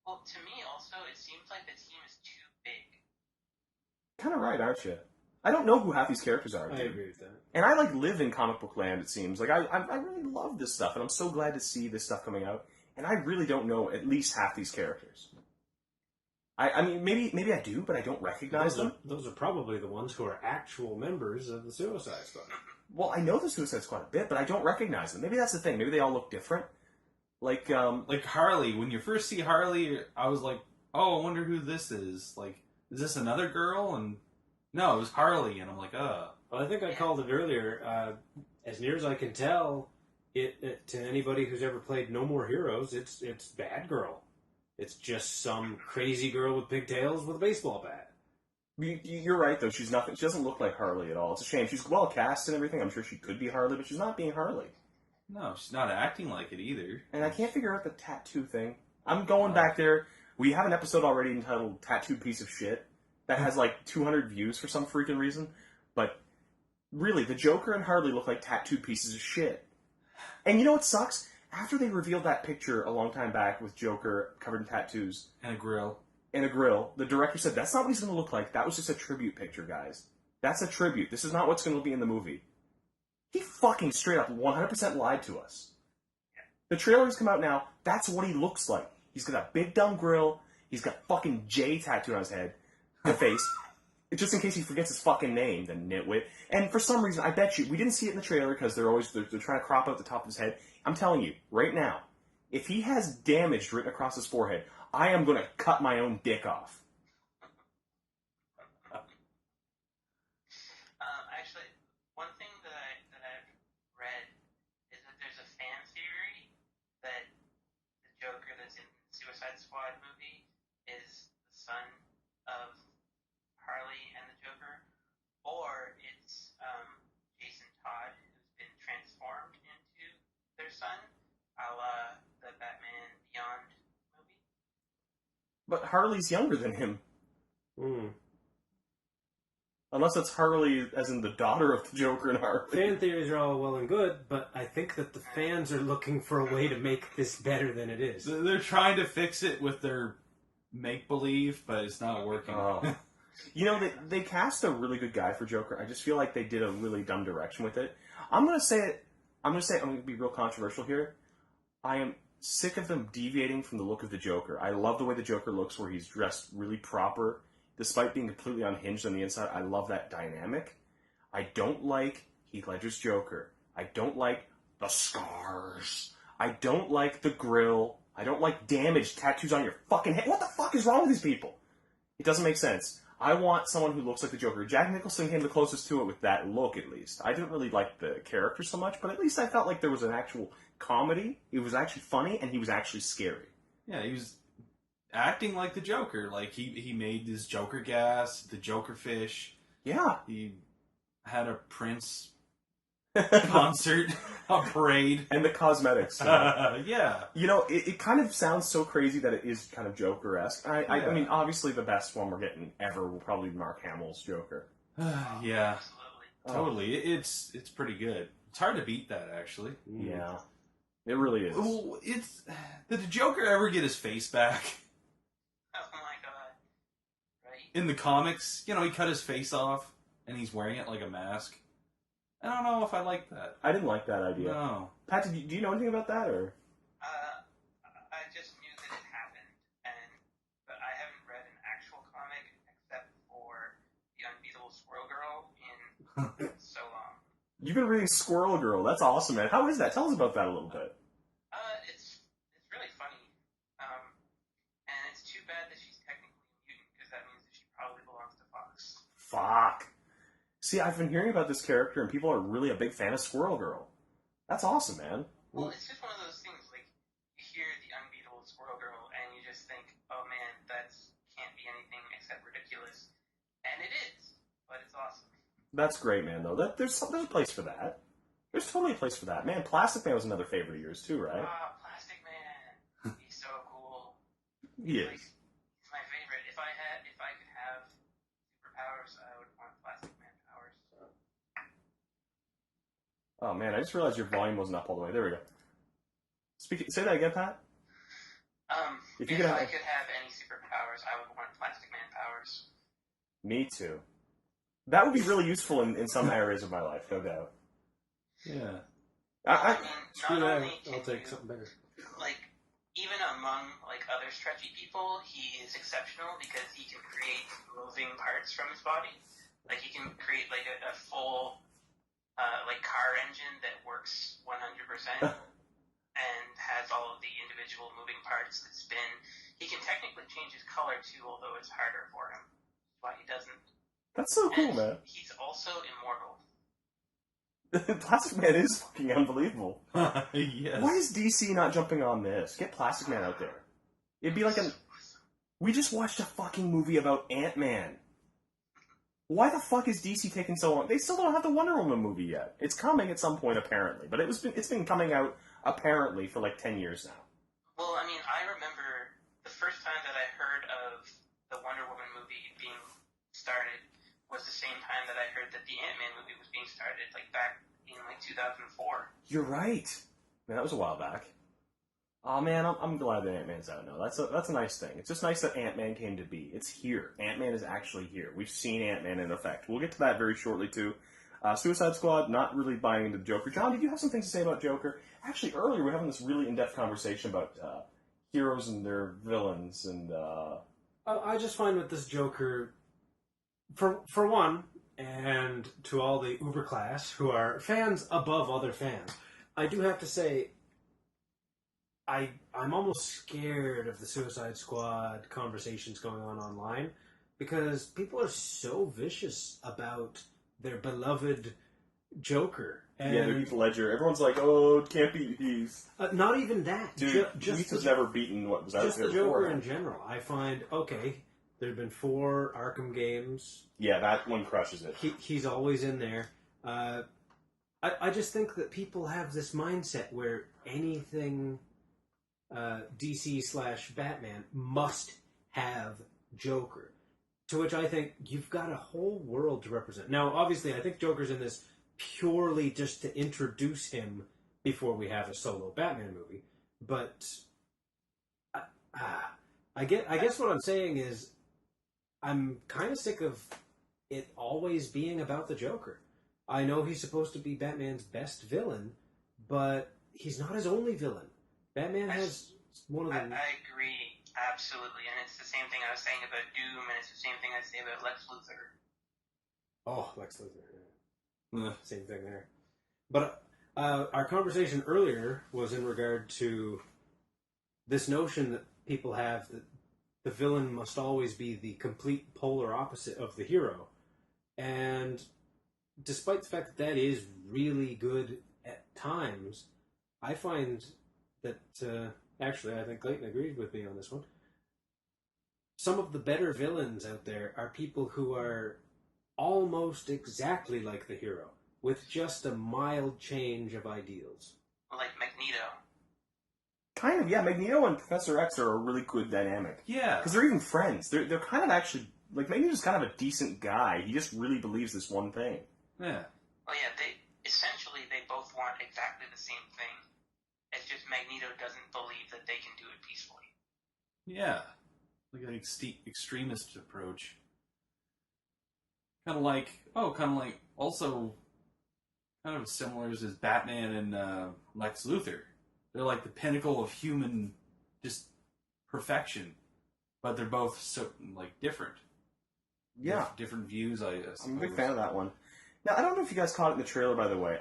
Well, to me also, it seems like the team is too big. Kind of right, aren't you? I don't know who half these characters are. I agree with that. And I, like, live in comic book land, it seems. Like, I really love this stuff, and I'm so glad to see this stuff coming out. And I really don't know at least half these characters. I mean, maybe I do, but I don't recognize them. Those are probably the ones who are actual members of the Suicide Squad. Well, I know the Suicide Squad a bit, but I don't recognize them. Maybe that's the thing. Maybe they all look different. Like Harley. When you first see Harley, I was like, oh, I wonder who this is. Like, is this another girl? And no, it was Harley, and I'm like, Well, I think I called it earlier. As near as I can tell, it to anybody who's ever played No More Heroes, it's Bad Girl. It's just some crazy girl with pigtails with a baseball bat. You're right, though. She's nothing. She doesn't look like Harley at all. It's a shame. She's well cast and everything. I'm sure she could be Harley, but she's not being Harley. no, she's not acting like it either. And I can't figure out the tattoo thing. I'm going back there. We have an episode already entitled Tattooed Piece of Shit that has like 200 views for some freaking reason. But really, the Joker and Harley look like tattooed pieces of shit. And you know what sucks? After they revealed that picture a long time back with Joker covered in tattoos And a grill. and a grill, the director said, that's not what he's going to look like. That was just a tribute picture, guys. That's a tribute. This is not what's going to be in the movie. He fucking straight up 100% lied to us. The trailer's come out now. That's what he looks like. He's got a big dumb grill. He's got fucking J tattooed on his head. The face. Just in case he forgets his fucking name, the nitwit. And for some reason, I bet you, we didn't see it in the trailer because they're trying to crop out the top of his head. I'm telling you, right now, if he has damage written across his forehead, I am going to cut my own dick off. Actually, one thing that I've read is that there's a fan theory that the Joker that's in the Suicide Squad But Harley's younger than him. Mm. Unless it's Harley as in the daughter of the Joker and Harley. Fan theories are all well and good, but I think that the fans are looking for a way to make this better than it is. They're trying to fix it with their make-believe, but it's not working. Oh. You know, they cast a really good guy for Joker. I just feel like they did a really dumb direction with it. I'm going to be real controversial here. I am sick of them deviating from the look of the Joker. I love the way the Joker looks where he's dressed really proper, despite being completely unhinged on the inside. I love that dynamic. I don't like Heath Ledger's Joker. I don't like the scars. I don't like the grill. I don't like damaged tattoos on your fucking head. What the fuck is wrong with these people? It doesn't make sense. I want someone who looks like the Joker. Jack Nicholson came the closest to it with that look, at least. I didn't really like the character so much, but at least I felt like there was an actual comedy. It was actually funny, and he was actually scary. Yeah, he was acting like the Joker. Like, he made his Joker gas, the Joker fish. Yeah. He had a Prince concert, a parade. And the cosmetics. Yeah. You know, it kind of sounds so crazy that it is kind of Joker-esque. I mean, obviously the best one we're getting ever will probably be Mark Hamill's Joker. Yeah. Totally. It's pretty good. It's hard to beat that, actually. Yeah. It really is. Well, did the Joker ever get his face back? Oh my god. Right? In the comics, you know, he cut his face off, and he's wearing it like a mask. I don't know if I like that. I didn't like that idea. No. Pat, do you know anything about that, or? I just knew that it happened, but I haven't read an actual comic except for the Unbeatable Squirrel Girl in so long. You've been reading Squirrel Girl. That's awesome, man. How is that? Tell us about that a little bit. It's really funny. And it's too bad that she's technically a mutant, because that means that she probably belongs to Fox. Fuck. See, I've been hearing about this character, and people are really a big fan of Squirrel Girl. That's awesome, man. Well, it's just one of those things, like, you hear the Unbeatable Squirrel Girl, and you just think, oh man, that can't be anything except ridiculous. And it is, but it's awesome. That's great, man, though. There's a place for that. There's totally a place for that. Man, Plastic Man was another favorite of yours, too, right? Plastic Man. He's so cool. He is. Like, he's my favorite. If I could have superpowers, I would want Plastic Man powers. Oh, man, I just realized your volume wasn't up all the way. There we go. Say that again, Pat. If I could have any superpowers, I would want Plastic Man powers. Me too. That would be really useful in some areas of my life, no doubt. Yeah. I Screw mean, that. not only I'll can take you, something better. like, even among, like, other stretchy people, he is exceptional because he can create moving parts from his body. Like, he can create, like, a full, like, car engine that works 100% and has all of the individual moving parts that spin. He can technically change his color, too, although it's harder for him. That's why he doesn't. That's so cool, man. He's also immortal. Plastic Man is fucking unbelievable. Yes. Why is DC not jumping on this? Get Plastic Man out there. It'd be like we just watched a fucking movie about Ant-Man. Why the fuck is DC taking so long? They still don't have the Wonder Woman movie yet. It's coming at some point, apparently. But it's been coming out, apparently, for like 10 years now. Well, I mean, I remember the first time that I heard of the Wonder Woman movie being started was the same time that I heard that the Ant-Man movie was being started, like back in like 2004. You're right. Man, that was a while back. Oh man, I'm glad that Ant-Man's out now. That's a nice thing. It's just nice that Ant-Man came to be. It's here. Ant-Man is actually here. We've seen Ant-Man in effect. We'll get to that very shortly too. Suicide Squad, not really buying into the Joker. John, did you have some things to say about Joker? Actually, earlier we were having this really in-depth conversation about heroes and their villains, and I just find with this Joker, for one, and to all the Uber class who are fans above other fans, I do have to say, I'm almost scared of the Suicide Squad conversations going on online, because people are so vicious about their beloved Joker. And yeah, the Heath Ledger. Everyone's like, oh, it can't be Heath. Not even that. Dude, Heath has never beaten what was out there before. Just the before. Joker in general. I find, okay, there have been 4 Arkham games. Yeah, that one crushes it. He's always in there. I just think that people have this mindset where anything DC/Batman must have Joker. To which I think you've got a whole world to represent. Now, obviously, I think Joker's in this purely just to introduce him before we have a solo Batman movie. But I guess what I'm saying is I'm kind of sick of it always being about the Joker. I know he's supposed to be Batman's best villain, but he's not his only villain. Batman has one of them. I agree, absolutely. And it's the same thing I was saying about Doom, and it's the same thing I say about Lex Luthor. Oh, Lex Luthor. Yeah. Same thing there. But our conversation earlier was in regard to this notion that people have that the villain must always be the complete polar opposite of the hero. And despite the fact that is really good at times, I find that, actually, I think Clayton agreed with me on this one. Some of the better villains out there are people who are almost exactly like the hero, with just a mild change of ideals. Like Magneto. Kind of, yeah. Magneto and Professor X are a really good dynamic. Yeah. Because they're even friends. They're kind of actually... Like, Magneto's kind of a decent guy. He just really believes this one thing. Yeah. Well, yeah, they both want exactly the same thing. It's just Magneto doesn't believe that they can do it peacefully. Yeah. Like an extremist approach. Kind of like also kind of similar as Batman and Lex Luthor. They're like the pinnacle of human just perfection, but they're both so like different. Yeah. Different views, I suppose. I'm a big fan of that one. Now, I don't know if you guys caught it in the trailer, by the way.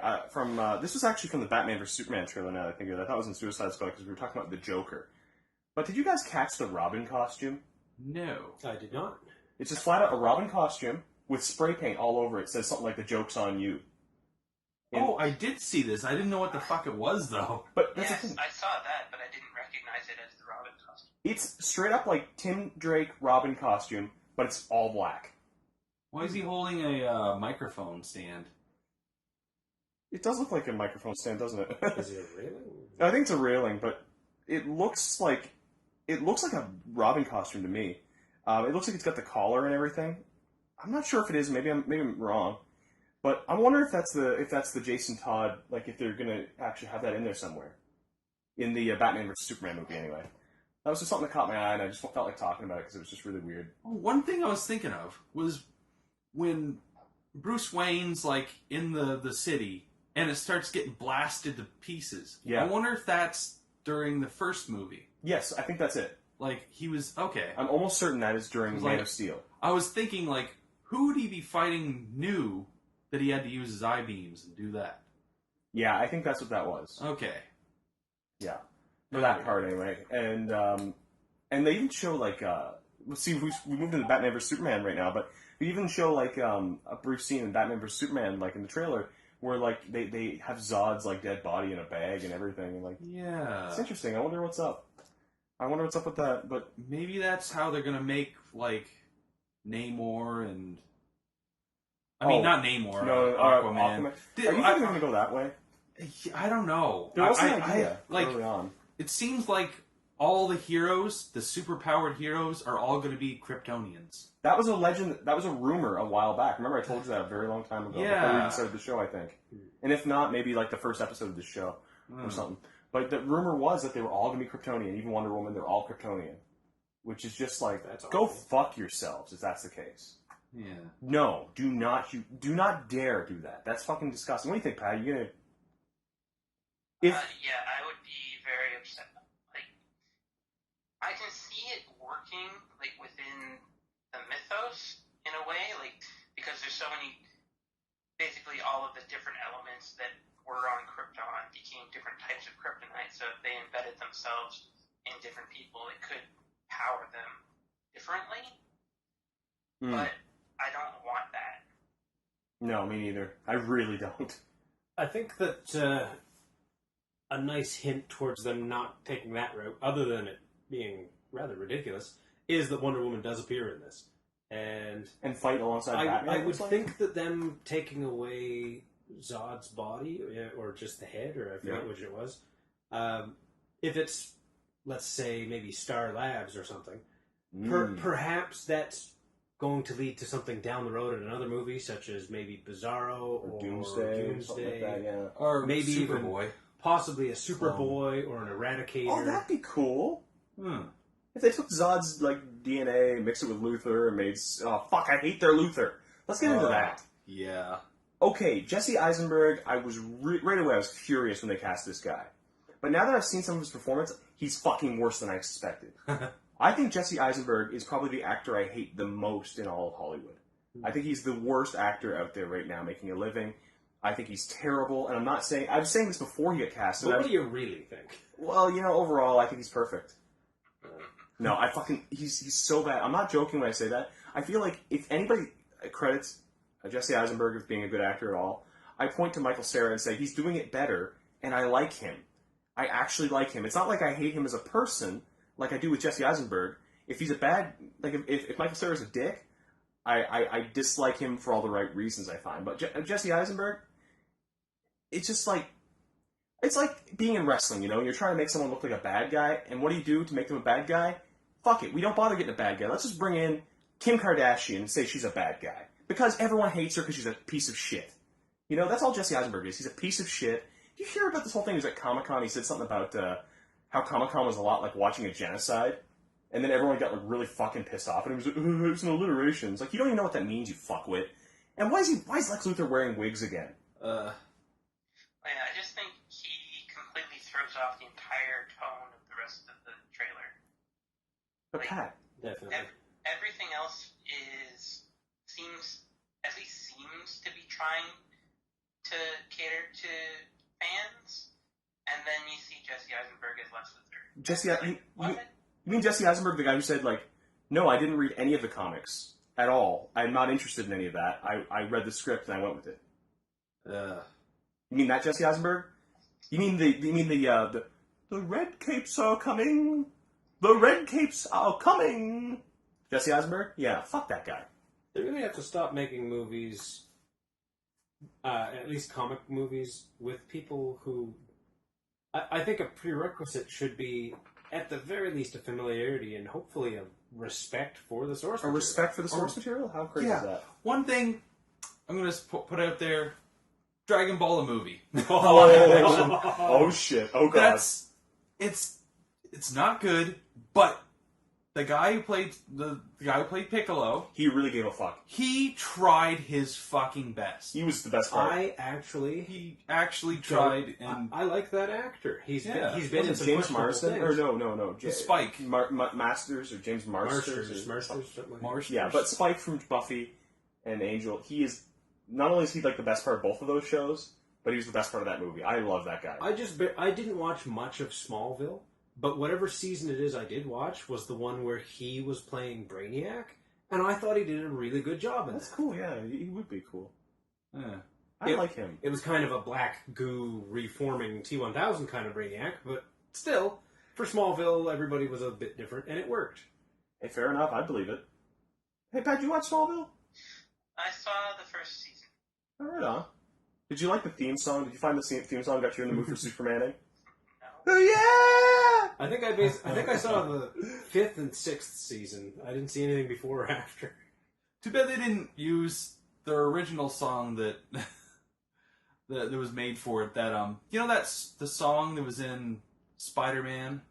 This was actually from the Batman vs. Superman trailer, now that I think of it. I thought it was in Suicide Squad because we were talking about the Joker. But did you guys catch the Robin costume? No. I did not. It's just flat out a Robin costume with spray paint all over it. It says something like, "The joke's on you." Oh, I did see this. I didn't know what the fuck it was, though. But that's Yes, the thing. I saw that, but I didn't recognize it as the Robin costume. It's straight up like Tim Drake Robin costume, but it's all black. Why is he holding a microphone stand? It does look like a microphone stand, doesn't it? Is it a railing? I think it's a railing, but it looks like a Robin costume to me. It looks like it's got the collar and everything. I'm not sure if it is. Maybe I'm wrong. But I wonder if that's the Jason Todd, like if they're gonna actually have that in there somewhere, in the Batman vs Superman movie. Anyway, that was just something that caught my eye, and I just felt like talking about it because it was just really weird. Oh, one thing I was thinking of was when Bruce Wayne's like in the city and it starts getting blasted to pieces. Yeah. I wonder if that's during the first movie. Yes, I think that's it. Like he was okay. I'm almost certain that is during Man like- of Steel. I was thinking like, who would he be fighting new that he had to use his eye beams and do that? Yeah, I think that's what that was. Okay. Yeah, for that part anyway. And they even show like let's see, we moved into Batman vs Superman right now, but we even show like a brief scene in Batman vs Superman, like in the trailer, where like they have Zod's like dead body in a bag and everything, and like Yeah. it's interesting. I wonder what's up. I wonder what's up with that. But Maybe that's how they're gonna make like Namor and. I mean, not Namor. no, Aquaman. Are you think they're gonna go that way? I don't know. There was an idea like, early on. it seems like all the heroes, the superpowered heroes, are all going to be Kryptonians. That was a legend. That was a rumor a while back. Remember, I told you that a very long time ago. Yeah. Before we even started the show, I think. And if not, maybe like the first episode of the show or something. But the rumor was that they were all going to be Kryptonian. Even Wonder Woman, they're all Kryptonian. Which is just like, go fuck yourselves if that's the case. Yeah. No, do not dare do that. That's fucking disgusting. What do you think, Pat? You gonna? Yeah, I would be very upset. Like, I can see it working, like, within the mythos, in a way, like, because there's so many, basically all of the different elements that were on Krypton became different types of kryptonite, so if they embedded themselves in different people, it could power them differently. But I don't want that. No, me neither. I really don't. I think that a nice hint towards them not taking that route, other than it being rather ridiculous, is that Wonder Woman does appear in this. And fight alongside Batman. I would think that them taking away Zod's body, or just the head, or I forget which it was, if it's, let's say, maybe Star Labs or something, Perhaps that's going to lead to something down the road in another movie, such as maybe Bizarro or Doomsday, something like that, yeah. Or maybe Superboy. even possibly a Superboy or an Eradicator. Oh, that'd be cool. If they took Zod's DNA, mixed it with Luthor, and made... Oh, fuck, I hate their Luthor. Let's get into that. Yeah. Okay, Jesse Eisenberg, I was... right away, I was furious when they cast this guy. But now that I've seen some of his performance, he's fucking worse than I expected. I think Jesse Eisenberg is probably the actor I hate the most in all of Hollywood. I think he's the worst actor out there right now making a living. I think he's terrible, and I'm not saying... I was saying this before he got cast. What do you really think? Well, overall, I think he's perfect. No, he's so bad. I'm not joking when I say that. I feel like if anybody credits Jesse Eisenberg as being a good actor at all, I point to Michael Cera and say, he's doing it better, and I like him. I actually like him. It's not like I hate him as a person, like I do with Jesse Eisenberg. If he's a bad... if Michael Cera's a dick, I dislike him for all the right reasons, I find. But Jesse Eisenberg, it's just like... It's like being in wrestling, You're trying to make someone look like a bad guy, and what do you do to make them a bad guy? Fuck it, we don't bother getting a bad guy. Let's just bring in Kim Kardashian and say she's a bad guy. Because everyone hates her because she's a piece of shit. That's all Jesse Eisenberg is. He's a piece of shit. You hear about this whole thing? He was at Comic-Con. He said something about how Comic-Con was a lot like watching a genocide. And then everyone got really fucking pissed off. And he was like, it's an alliteration. It's like, you don't even know what that means, you fuckwit. And why is Lex Luthor wearing wigs again? I just think he completely throws off the entire tone of the rest of the trailer. But Pat. Definitely. Everything else seems to be trying to cater to fans, and then you see Jesse Eisenberg as Lex Luthor. You mean Jesse Eisenberg, the guy who said, no, I didn't read any of the comics at all. I'm not interested in any of that. I read the script and I went with it. You mean that Jesse Eisenberg? You mean the red capes are coming? The red capes are coming! Jesse Eisenberg? Yeah, fuck that guy. They really have to stop making movies, at least comic movies, with people who... I think a prerequisite should be, at the very least, a familiarity and hopefully a respect for the source material. A respect for the source material? How crazy is that? One thing I'm going to put out there, Dragon Ball the movie. Oh shit. Oh god. It's not good, but the guy who played Piccolo, he really gave a fuck. He tried his fucking best. He was the best part. He actually tried, and I like that actor. He's been in some James Marsden things. or no, Spike Masters or James Marsters something like that. Yeah, but Spike from Buffy and Angel, he is not only is he the best part of both of those shows, but he was the best part of that movie. I love that guy. I didn't watch much of Smallville. But whatever season it is I did watch was the one where he was playing Brainiac, and I thought he did a really good job in that. That's cool, yeah. He would be cool. Yeah. I like him. It was kind of a black goo reforming T-1000 kind of Brainiac, but still, for Smallville, everybody was a bit different, and it worked. Hey, fair enough. I believe it. Hey, Pat, did you watch Smallville? I saw the first season. Oh, right on. Did you like the theme song? Did you find the theme song got you in the mood for Supermaning? No. Oh, yeah! I think I saw the 5th and 6th season. I didn't see anything before or after. Too bad they didn't use their original song that that was made for it. That that's the song that was in Spider-Man.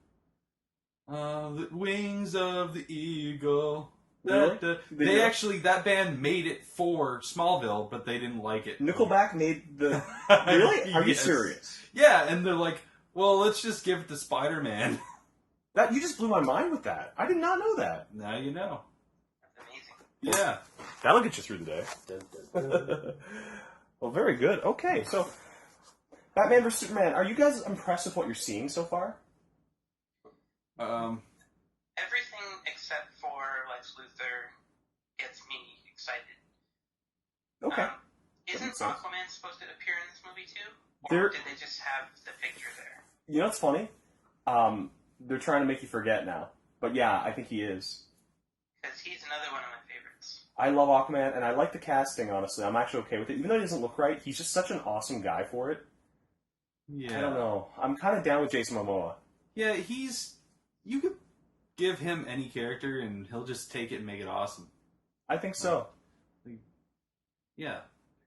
The wings of the eagle. Really? They actually, that band made it for Smallville, but they didn't like it. Nickelback made the... Really? Are you serious? Yeah, and they're like, well, let's just give it to Spider-Man. That you just blew my mind with that. I did not know that. Now you know. That's amazing. Yeah. That'll get you through the day. Well, very good. Okay, so Batman vs Superman. Are you guys impressed with what you're seeing so far? Everything except for Lex Luthor gets me excited. Okay. Isn't Aquaman supposed to appear in this movie too? Or did they just have the picture there? You know what's funny? They're trying to make you forget now. But yeah, I think he is. Because he's another one of my favorites. I love Aquaman, and I like the casting, honestly. I'm actually okay with it. Even though he doesn't look right, he's just such an awesome guy for it. Yeah. I don't know. I'm kind of down with Jason Momoa. Yeah, give him any character and he'll just take it and make it awesome. I think so. Yeah.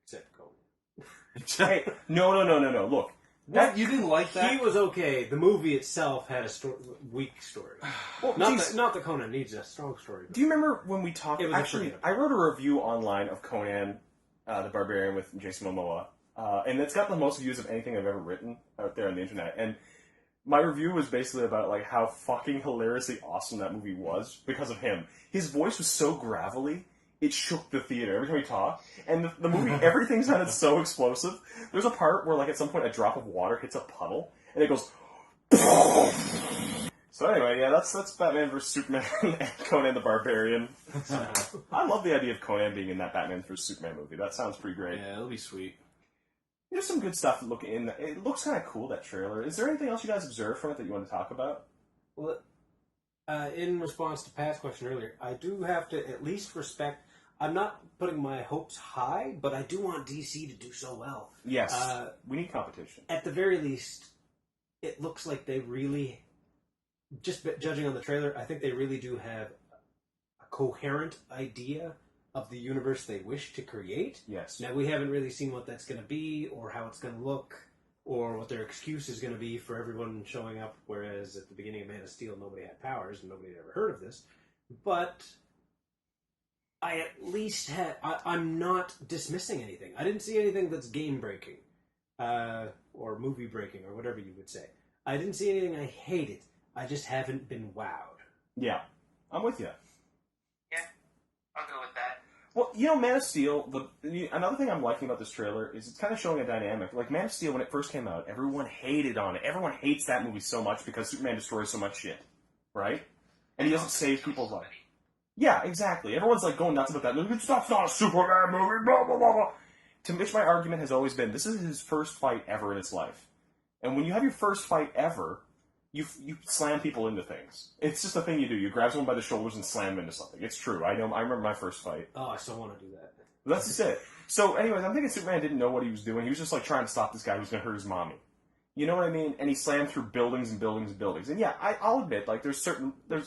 Except Conan. Hey, no. Look. What? You didn't like that? He was okay. The movie itself had a weak story. Well, not that Conan needs a strong story. Do you remember when we talked... Actually, I wrote a review online of Conan the Barbarian with Jason Momoa. And it's got the most views of anything I've ever written out there on the internet. And my review was basically about like how fucking hilariously awesome that movie was because of him. His voice was so gravelly, it shook the theater every time he talked. And the movie, everything sounded so explosive. There's a part where like at some point a drop of water hits a puddle, and it goes... So anyway, yeah, that's Batman vs. Superman and Conan the Barbarian. I love the idea of Conan being in that Batman vs. Superman movie. That sounds pretty great. Yeah, it'll be sweet. There's some good stuff to look in. It looks kind of cool, that trailer. Is there anything else you guys observed from it that you want to talk about? Well, in response to Pat's question earlier, I do have to at least respect... I'm not putting my hopes high, but I do want DC to do so well. Yes, we need competition. At the very least, it looks like they really... Just judging on the trailer, I think they really do have a coherent idea of the universe they wish to create. Yes. Now, we haven't really seen what that's going to be, or how it's going to look, or what their excuse is going to be for everyone showing up, whereas at the beginning of Man of Steel, nobody had powers, and nobody had ever heard of this. But I at least had... I'm not dismissing anything. I didn't see anything that's game-breaking, or movie-breaking, or whatever you would say. I didn't see anything I hated. I just haven't been wowed. Yeah, I'm with you. Yeah, I'll go with that. Well, you know, Man of Steel, another thing I'm liking about this trailer is it's kind of showing a dynamic. Like, Man of Steel, when it first came out, everyone hated on it. Everyone hates that movie so much because Superman destroys so much shit, right? And he doesn't save people's lives. Yeah, exactly. Everyone's, like, going nuts about that. That's not a Superman movie, blah, blah, blah, blah. To which my argument has always been, this is his first fight ever in his life. And when you have your first fight ever... You slam people into things. It's just a thing you do. You grab someone by the shoulders and slam them into something. It's true. I know. I remember my first fight. Oh, I still want to do that. That's just it. So, anyways, I'm thinking Superman didn't know what he was doing. He was just like trying to stop this guy who was going to hurt his mommy. You know what I mean? And he slammed through buildings and buildings and buildings. And yeah, I'll admit, like there's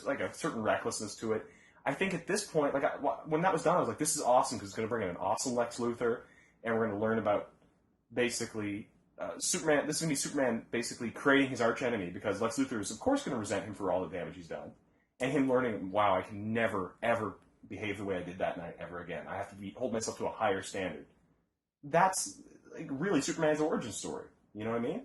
like a certain recklessness to it. I think at this point, like when that was done, I was like, this is awesome because it's going to bring in an awesome Lex Luthor, and we're going to learn about basically. Superman. This is going to be Superman basically creating his arch enemy because Lex Luthor is, of course, going to resent him for all the damage he's done, and him learning, wow, I can never ever behave the way I did that night ever again. I have to hold myself to a higher standard. That's like really Superman's origin story. You know what I mean?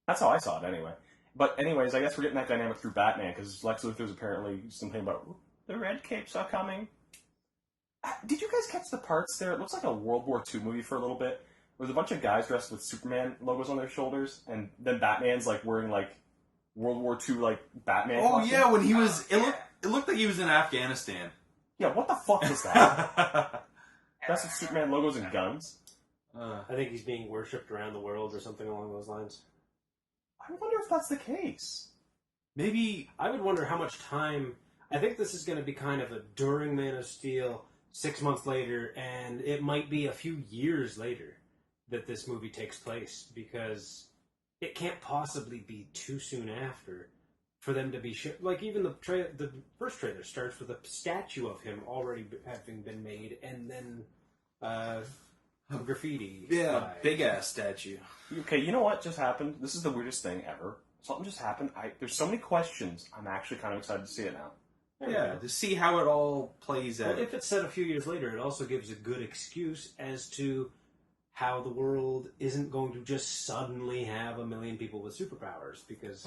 That's how I saw it anyway. But anyways, I guess we're getting that dynamic through Batman because Lex Luthor's apparently something about the red capes are coming. Did you guys catch the parts there? It looks like a World War II movie for a little bit. There was a bunch of guys dressed with Superman logos on their shoulders, and then Batman's like wearing like World War II like Batman. Oh costume. yeah, when he was, it looked like he was in Afghanistan. Yeah, what the fuck is that? That's with Superman logos and guns. I think he's being worshipped around the world or something along those lines. I wonder if that's the case. Maybe I would wonder how much time. I think this is going to be kind of a during Man of Steel, 6 months later, and it might be a few years later that this movie takes place, because it can't possibly be too soon after for them to be like even the first trailer starts with a statue of him already having been made, and then graffiti. yeah, big ass statue. Okay, you know what just happened? This is the weirdest thing ever. Something just happened. There's so many questions. I'm actually kind of excited to see it now. Yeah, to see how it all plays out. Well, if it's set a few years later, it also gives a good excuse as to how the world isn't going to just suddenly have 1 million people with superpowers, because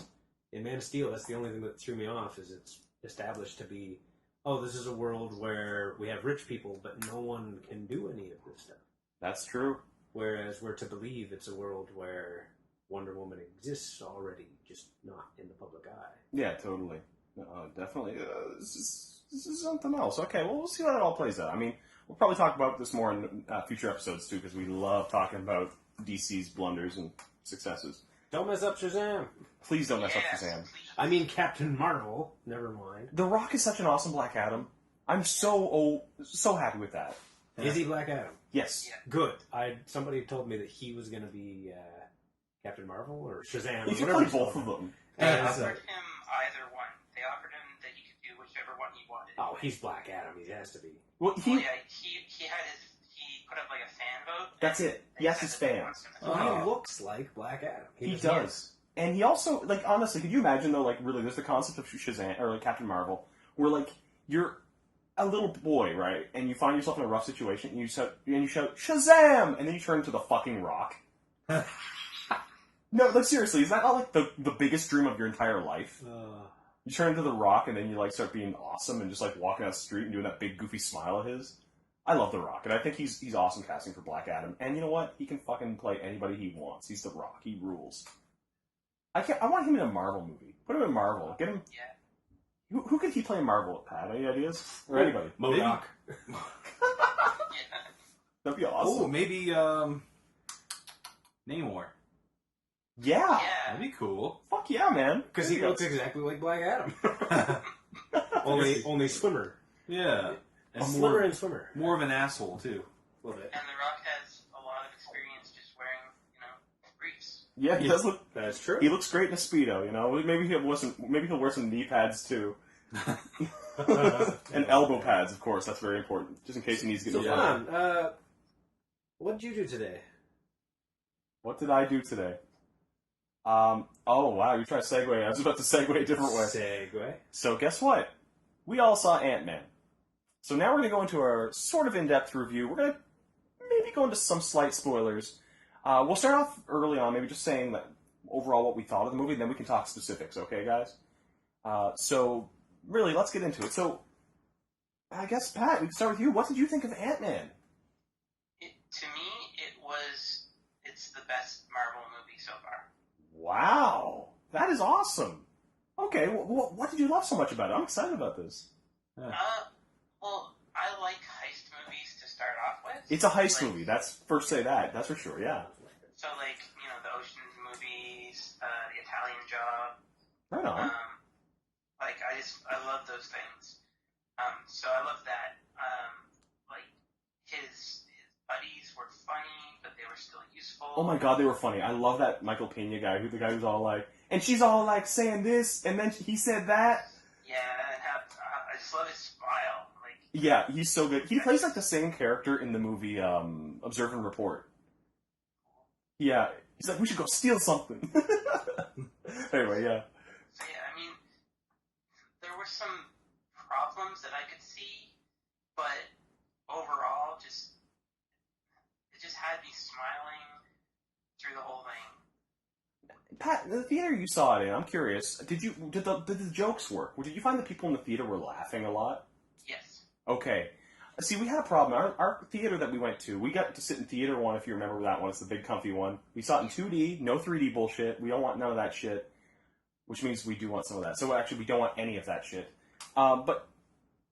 in Man of Steel, that's the only thing that threw me off, is it's established to be, oh, this is a world where we have rich people, but no one can do any of this stuff. That's true. Whereas we're to believe it's a world where Wonder Woman exists already, just not in the public eye. Yeah, totally. Definitely. This is something else. Okay, well, we'll see how that all plays out. I mean, we'll probably talk about this more in future episodes, too, because we love talking about DC's blunders and successes. Don't mess up Shazam! Please don't mess up Shazam. I mean Captain Marvel. Never mind. The Rock is such an awesome Black Adam. I'm so happy with that. Is he Black Adam? Yes. Yeah. Good. Somebody told me that he was going to be Captain Marvel or Shazam. You or should whatever play he's both called. of them. They And, offered him either one. They offered him the Oh, he's Black Adam. He has to be. Well, he put up like a fan vote. That's it. He has his fans. Well, he looks like Black Adam. He does. And he also, like, honestly, could you imagine, though, like, really, there's the concept of Shazam, or like Captain Marvel, where, like, you're a little boy, right, and you find yourself in a rough situation, and you shout, Shazam! And then you turn into the fucking Rock. No, like, seriously, is that not, like, the biggest dream of your entire life? You turn into the Rock, and then you, like, start being awesome, and just, like, walking down the street and doing that big, goofy smile of his. I love The Rock, and I think he's awesome casting for Black Adam. And you know what? He can fucking play anybody he wants. He's The Rock. He rules. I want him in a Marvel movie. Put him in Marvel. Get him. Yeah. Who could he play in Marvel? Pat, any ideas? Or anybody? MODOK. That'd be awesome. Oh, maybe Namor. Yeah. That'd be cool. Fuck yeah, man. Because he looks exactly like Black Adam. only swimmer. Yeah. And slimmer and swimmer. More of an asshole, too. A little bit. And The Rock has a lot of experience just wearing, briefs. Yeah, he does look. That's true. He looks great in a Speedo, you know? Maybe he'll wear some knee pads, too. And elbow pads, of course. That's very important. Just in case he needs to get So, John, what did you do today? What did I do today? Oh, wow, you're trying to segue. I was about to segue a different way. Segue. So, guess what? We all saw Ant-Man. So now we're going to go into our sort of in-depth review. We're going to maybe go into some slight spoilers. We'll start off early on, maybe just saying that overall what we thought of the movie, and then we can talk specifics, okay, guys? So, really, let's get into it. So, I guess, Pat, we can start with you. What did you think of Ant-Man? To me, it's the best Marvel movie so far. Wow! That is awesome! Okay, what did you love so much about it? I'm excited about this. Well, I like heist movies to start off with. It's a heist movie. That's for sure. Yeah. So, the Ocean's movies, the Italian Job. Right on. I love those things. So I love that. His buddies were funny, but they were still useful. Oh my god, they were funny. I love that Michael Pena guy, the guy who's all like, and she's all like saying this, and then he said that. Yeah, and I just love his smile. Yeah, he's so good. He plays like the same character in the movie Observe and Report. Yeah, he's like, we should go steal something. Anyway, yeah. So there were some problems that I could see, but overall, it just had me smiling through the whole thing. Pat, the theater you saw it in, I'm curious. Did the jokes work? Did you find the people in the theater were laughing a lot? Yes. Okay. See, we had a problem. Our theater that we went to, we got to sit in theater one, if you remember that one. It's the big comfy one. We saw it in 2D, no 3D bullshit. We don't want none of that shit. Which means we do want some of that. So actually, we don't want any of that shit. But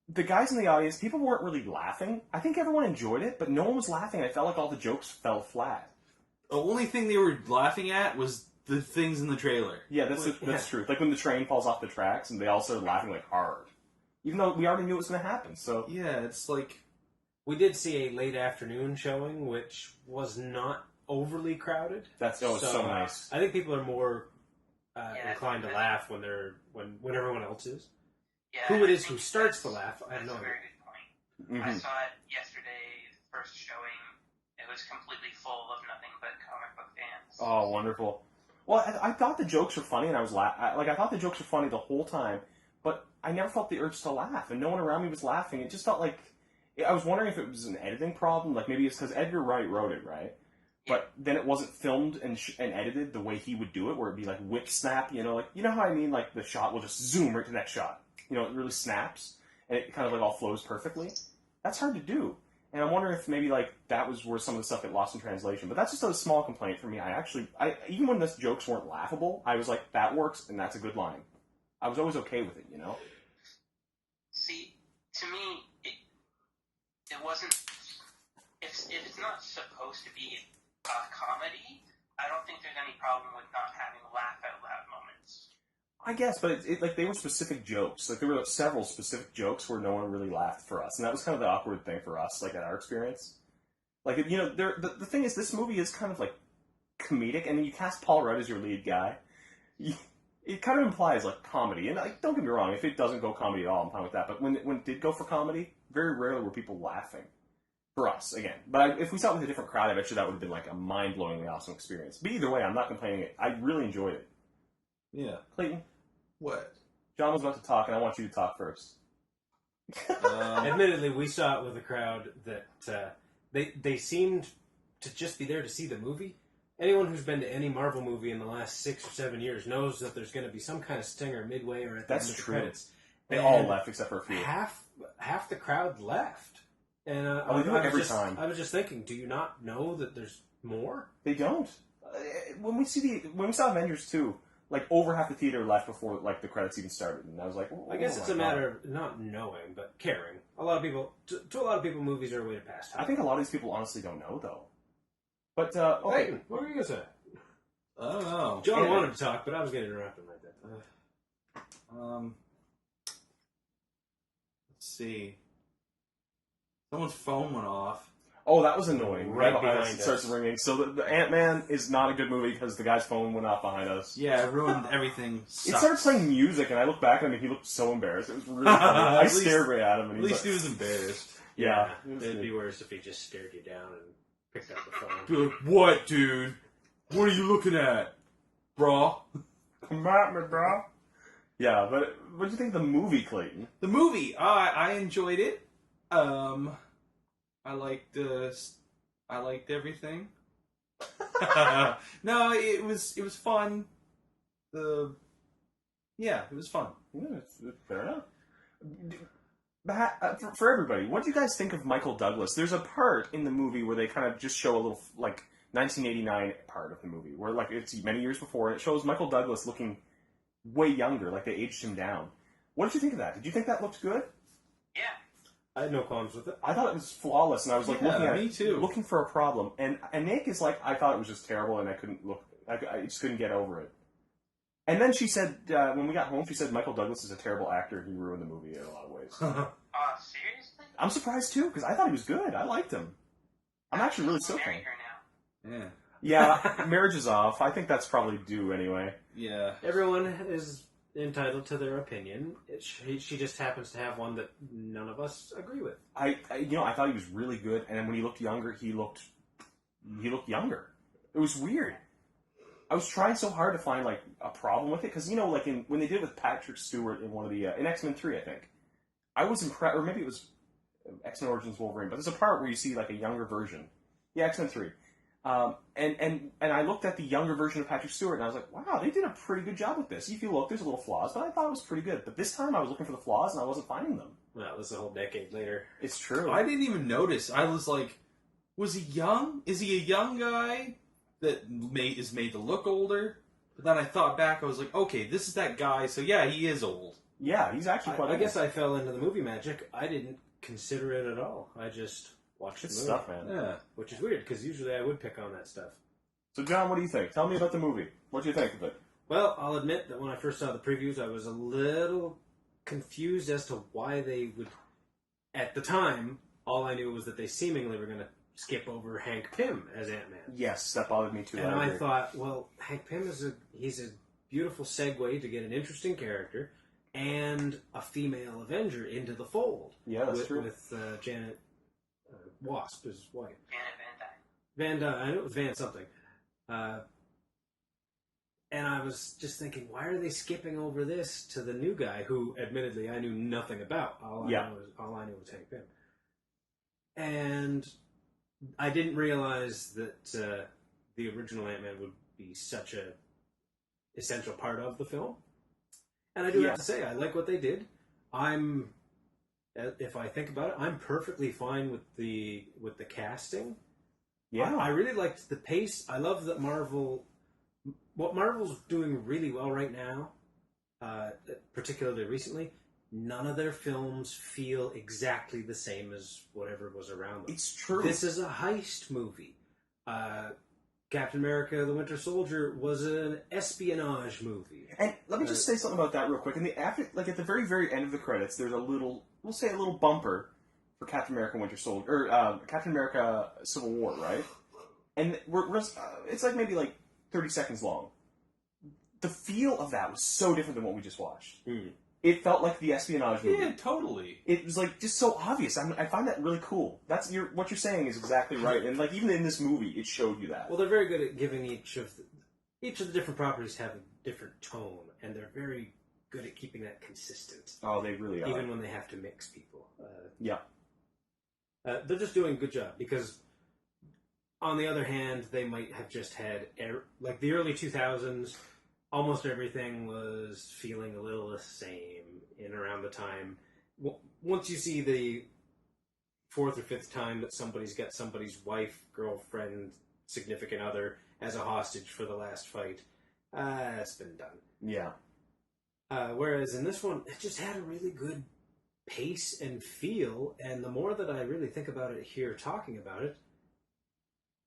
the guys in the audience, people weren't really laughing. I think everyone enjoyed it, but no one was laughing. I felt like all the jokes fell flat. The only thing they were laughing at was the things in the trailer. Yeah, that's true. Like when the train falls off the tracks, and they all started laughing like hard. Even though we already knew it was going to happen, so... Yeah, it's like... We did see a late afternoon showing, which was not overly crowded. That's so nice. I think people are more inclined to laugh when everyone else is. Yeah, who it is who starts to laugh, I have no idea. That's a very good point. Mm-hmm. I saw it yesterday, first showing. It was completely full of nothing but comic book fans. Oh, wonderful. Well, I thought the jokes were funny, and I was I thought the jokes were funny the whole time, but I never felt the urge to laugh, and no one around me was laughing. It just felt like... I was wondering if it was an editing problem. Like, maybe it's because Edgar Wright wrote it, right? But then it wasn't filmed and edited the way he would do it, where it'd be like whip snap, you know how I mean? Like, the shot will just zoom right to the next shot. It really snaps, and it kind of, all flows perfectly. That's hard to do. And I'm wondering if maybe, that was where some of the stuff got lost in translation. But that's just a small complaint for me. Even when the jokes weren't laughable, I was like, that works, and that's a good line. I was always okay with it, See, to me, it wasn't... If it's not supposed to be a comedy, I don't think there's any problem with not having laugh-out-loud moments. I guess, but they were specific jokes. There were several specific jokes where no one really laughed for us, and that was kind of the awkward thing for us, in our experience. The thing is, this movie is kind of, comedic, and you cast Paul Rudd as your lead guy. it kind of implies like comedy. And like, don't get me wrong, if it doesn't go comedy at all, I'm fine with that. But when it did go for comedy, very rarely were people laughing. For us, again. But if we saw it with a different crowd, I bet you that would have been like a mind-blowingly awesome experience. But either way, I'm not complaining. I really enjoyed it. Yeah. Clayton? What? John was about to talk, and I want you to talk first. Admittedly, we saw it with a crowd that they seemed to just be there to see the movie. Anyone who's been to any Marvel movie in the last 6 or 7 years knows that there's going to be some kind of stinger midway or at the end of the credits. They all left except for a few. Half the crowd left. And they do it every time. I was just thinking, do you not know that there's more? They don't. When we saw Avengers 2, like over half the theater left before like the credits even started, and I was like, I guess it's a matter of not knowing, but caring. A lot of people, to a lot of people, movies are a way to pass time. I think a lot of these people honestly don't know though. But Clayton, what were you gonna say? I don't know. John wanted to talk, but I was getting interrupted right there. Let's see. Someone's phone went off. Oh, that was annoying. Right behind behind us. Starts ringing. So the Ant-Man is not a good movie because the guy's phone went off behind us. Yeah, it ruined everything. It started playing music, and I looked back at him, and he looked so embarrassed. It was really funny. I stared right at him, and at least he was embarrassed. Yeah. It'd be worse if he just stared you down and picked up the phone. Be like, what, dude? What are you looking at, brah? Come at me, bro. Yeah, but what did you think of the movie, Clayton? The movie, I enjoyed it. I liked everything. No, it was fun. It was fun. Yeah, it's fair enough. For everybody, what do you guys think of Michael Douglas? There's a part in the movie where they kind of just show a little, like, 1989 part of the movie, where, like, it's many years before, and it shows Michael Douglas looking way younger, like they aged him down. What did you think of that? Did you think that looked good? Yeah. I had no qualms with it. I thought it was flawless, and I was like looking at me too. looking for a problem. And Nick is like, I thought it was just terrible, and I couldn't look. I just couldn't get over it. And then she said, when we got home, she said Michael Douglas is a terrible actor. He ruined the movie in a lot of ways. Seriously? I'm surprised too, because I thought he was good. I liked him. I'm actually really so Marry fan. her now. Yeah. Yeah, marriage is off. I think that's probably due anyway. Yeah. Everyone is entitled to their opinion. She just happens to have one that none of us agree with. I thought he was really good, and then when he looked younger, he looked younger. It was weird. I was trying so hard to find like a problem with it because like when they did it with Patrick Stewart in one of the in X-Men 3, I think I was impressed, or maybe it was X-Men Origins Wolverine. But there's a part where you see like a younger version. Yeah, X-Men 3. And I looked at the younger version of Patrick Stewart, and I was like, wow, they did a pretty good job with this. If you look, there's a little flaws, but I thought it was pretty good. But this time I was looking for the flaws, and I wasn't finding them. Well, this is a whole decade later. It's true. I didn't even notice. I was like, was he young? Is he a young guy that is made to look older? But then I thought back, I was like, okay, this is that guy, so yeah, he is old. Yeah, he's actually quite old. I guess I fell into the movie magic. I didn't consider it at all. I just watched the movie. Stuff, man. Yeah. Which is weird, because usually I would pick on that stuff. So, John, what do you think? Tell me about the movie. What do you think of it? Well, I'll admit that when I first saw the previews, I was a little confused as to why they would... At the time, all I knew was that they seemingly were going to skip over Hank Pym as Ant-Man. Yes, that bothered me too. And I thought, well, Hank Pym he's a beautiful segue to get an interesting character and a female Avenger into the fold. Yeah, that's true. With Janet Wasp, his wife. Janet Van Dyne. I knew it was Van something. And I was just thinking, why are they skipping over this to the new guy, who, admittedly, I knew nothing about. All I knew was Hank Pym. And I didn't realize that the original Ant-Man would be such a essential part of the film. And I do have to say, I like what they did. If I think about it, I'm perfectly fine with the casting. Yeah. I really liked the pace. I love that what Marvel's doing really well right now, particularly recently, none of their films feel exactly the same as whatever was around them. It's true. This is a heist movie. Captain America: The Winter Soldier was an espionage movie. And let me just say something about that real quick. At the very, very end of the credits, there's a little bumper for Captain America: Winter Soldier, or Captain America: Civil War, right? And it's like maybe like 30 seconds long. the feel of that was so different than what we just watched. Mm. It felt like the espionage movie. Yeah, totally. It was like just so obvious. I find that really cool. What you're saying is exactly right, and like even in this movie, it showed you that. Well, they're very good at giving each of the different properties have a different tone, and they're very good at keeping that consistent. Oh, they really are. Even when they have to mix people. Yeah. They're just doing a good job, because on the other hand, they might have just had, like the early 2000s, almost everything was feeling a little the same in around the time. Once you see the fourth or fifth time that somebody's got somebody's wife, girlfriend, significant other as a hostage for the last fight, it's been done. Yeah. Whereas in this one, it just had a really good pace and feel, and the more that I really think about it here, talking about it,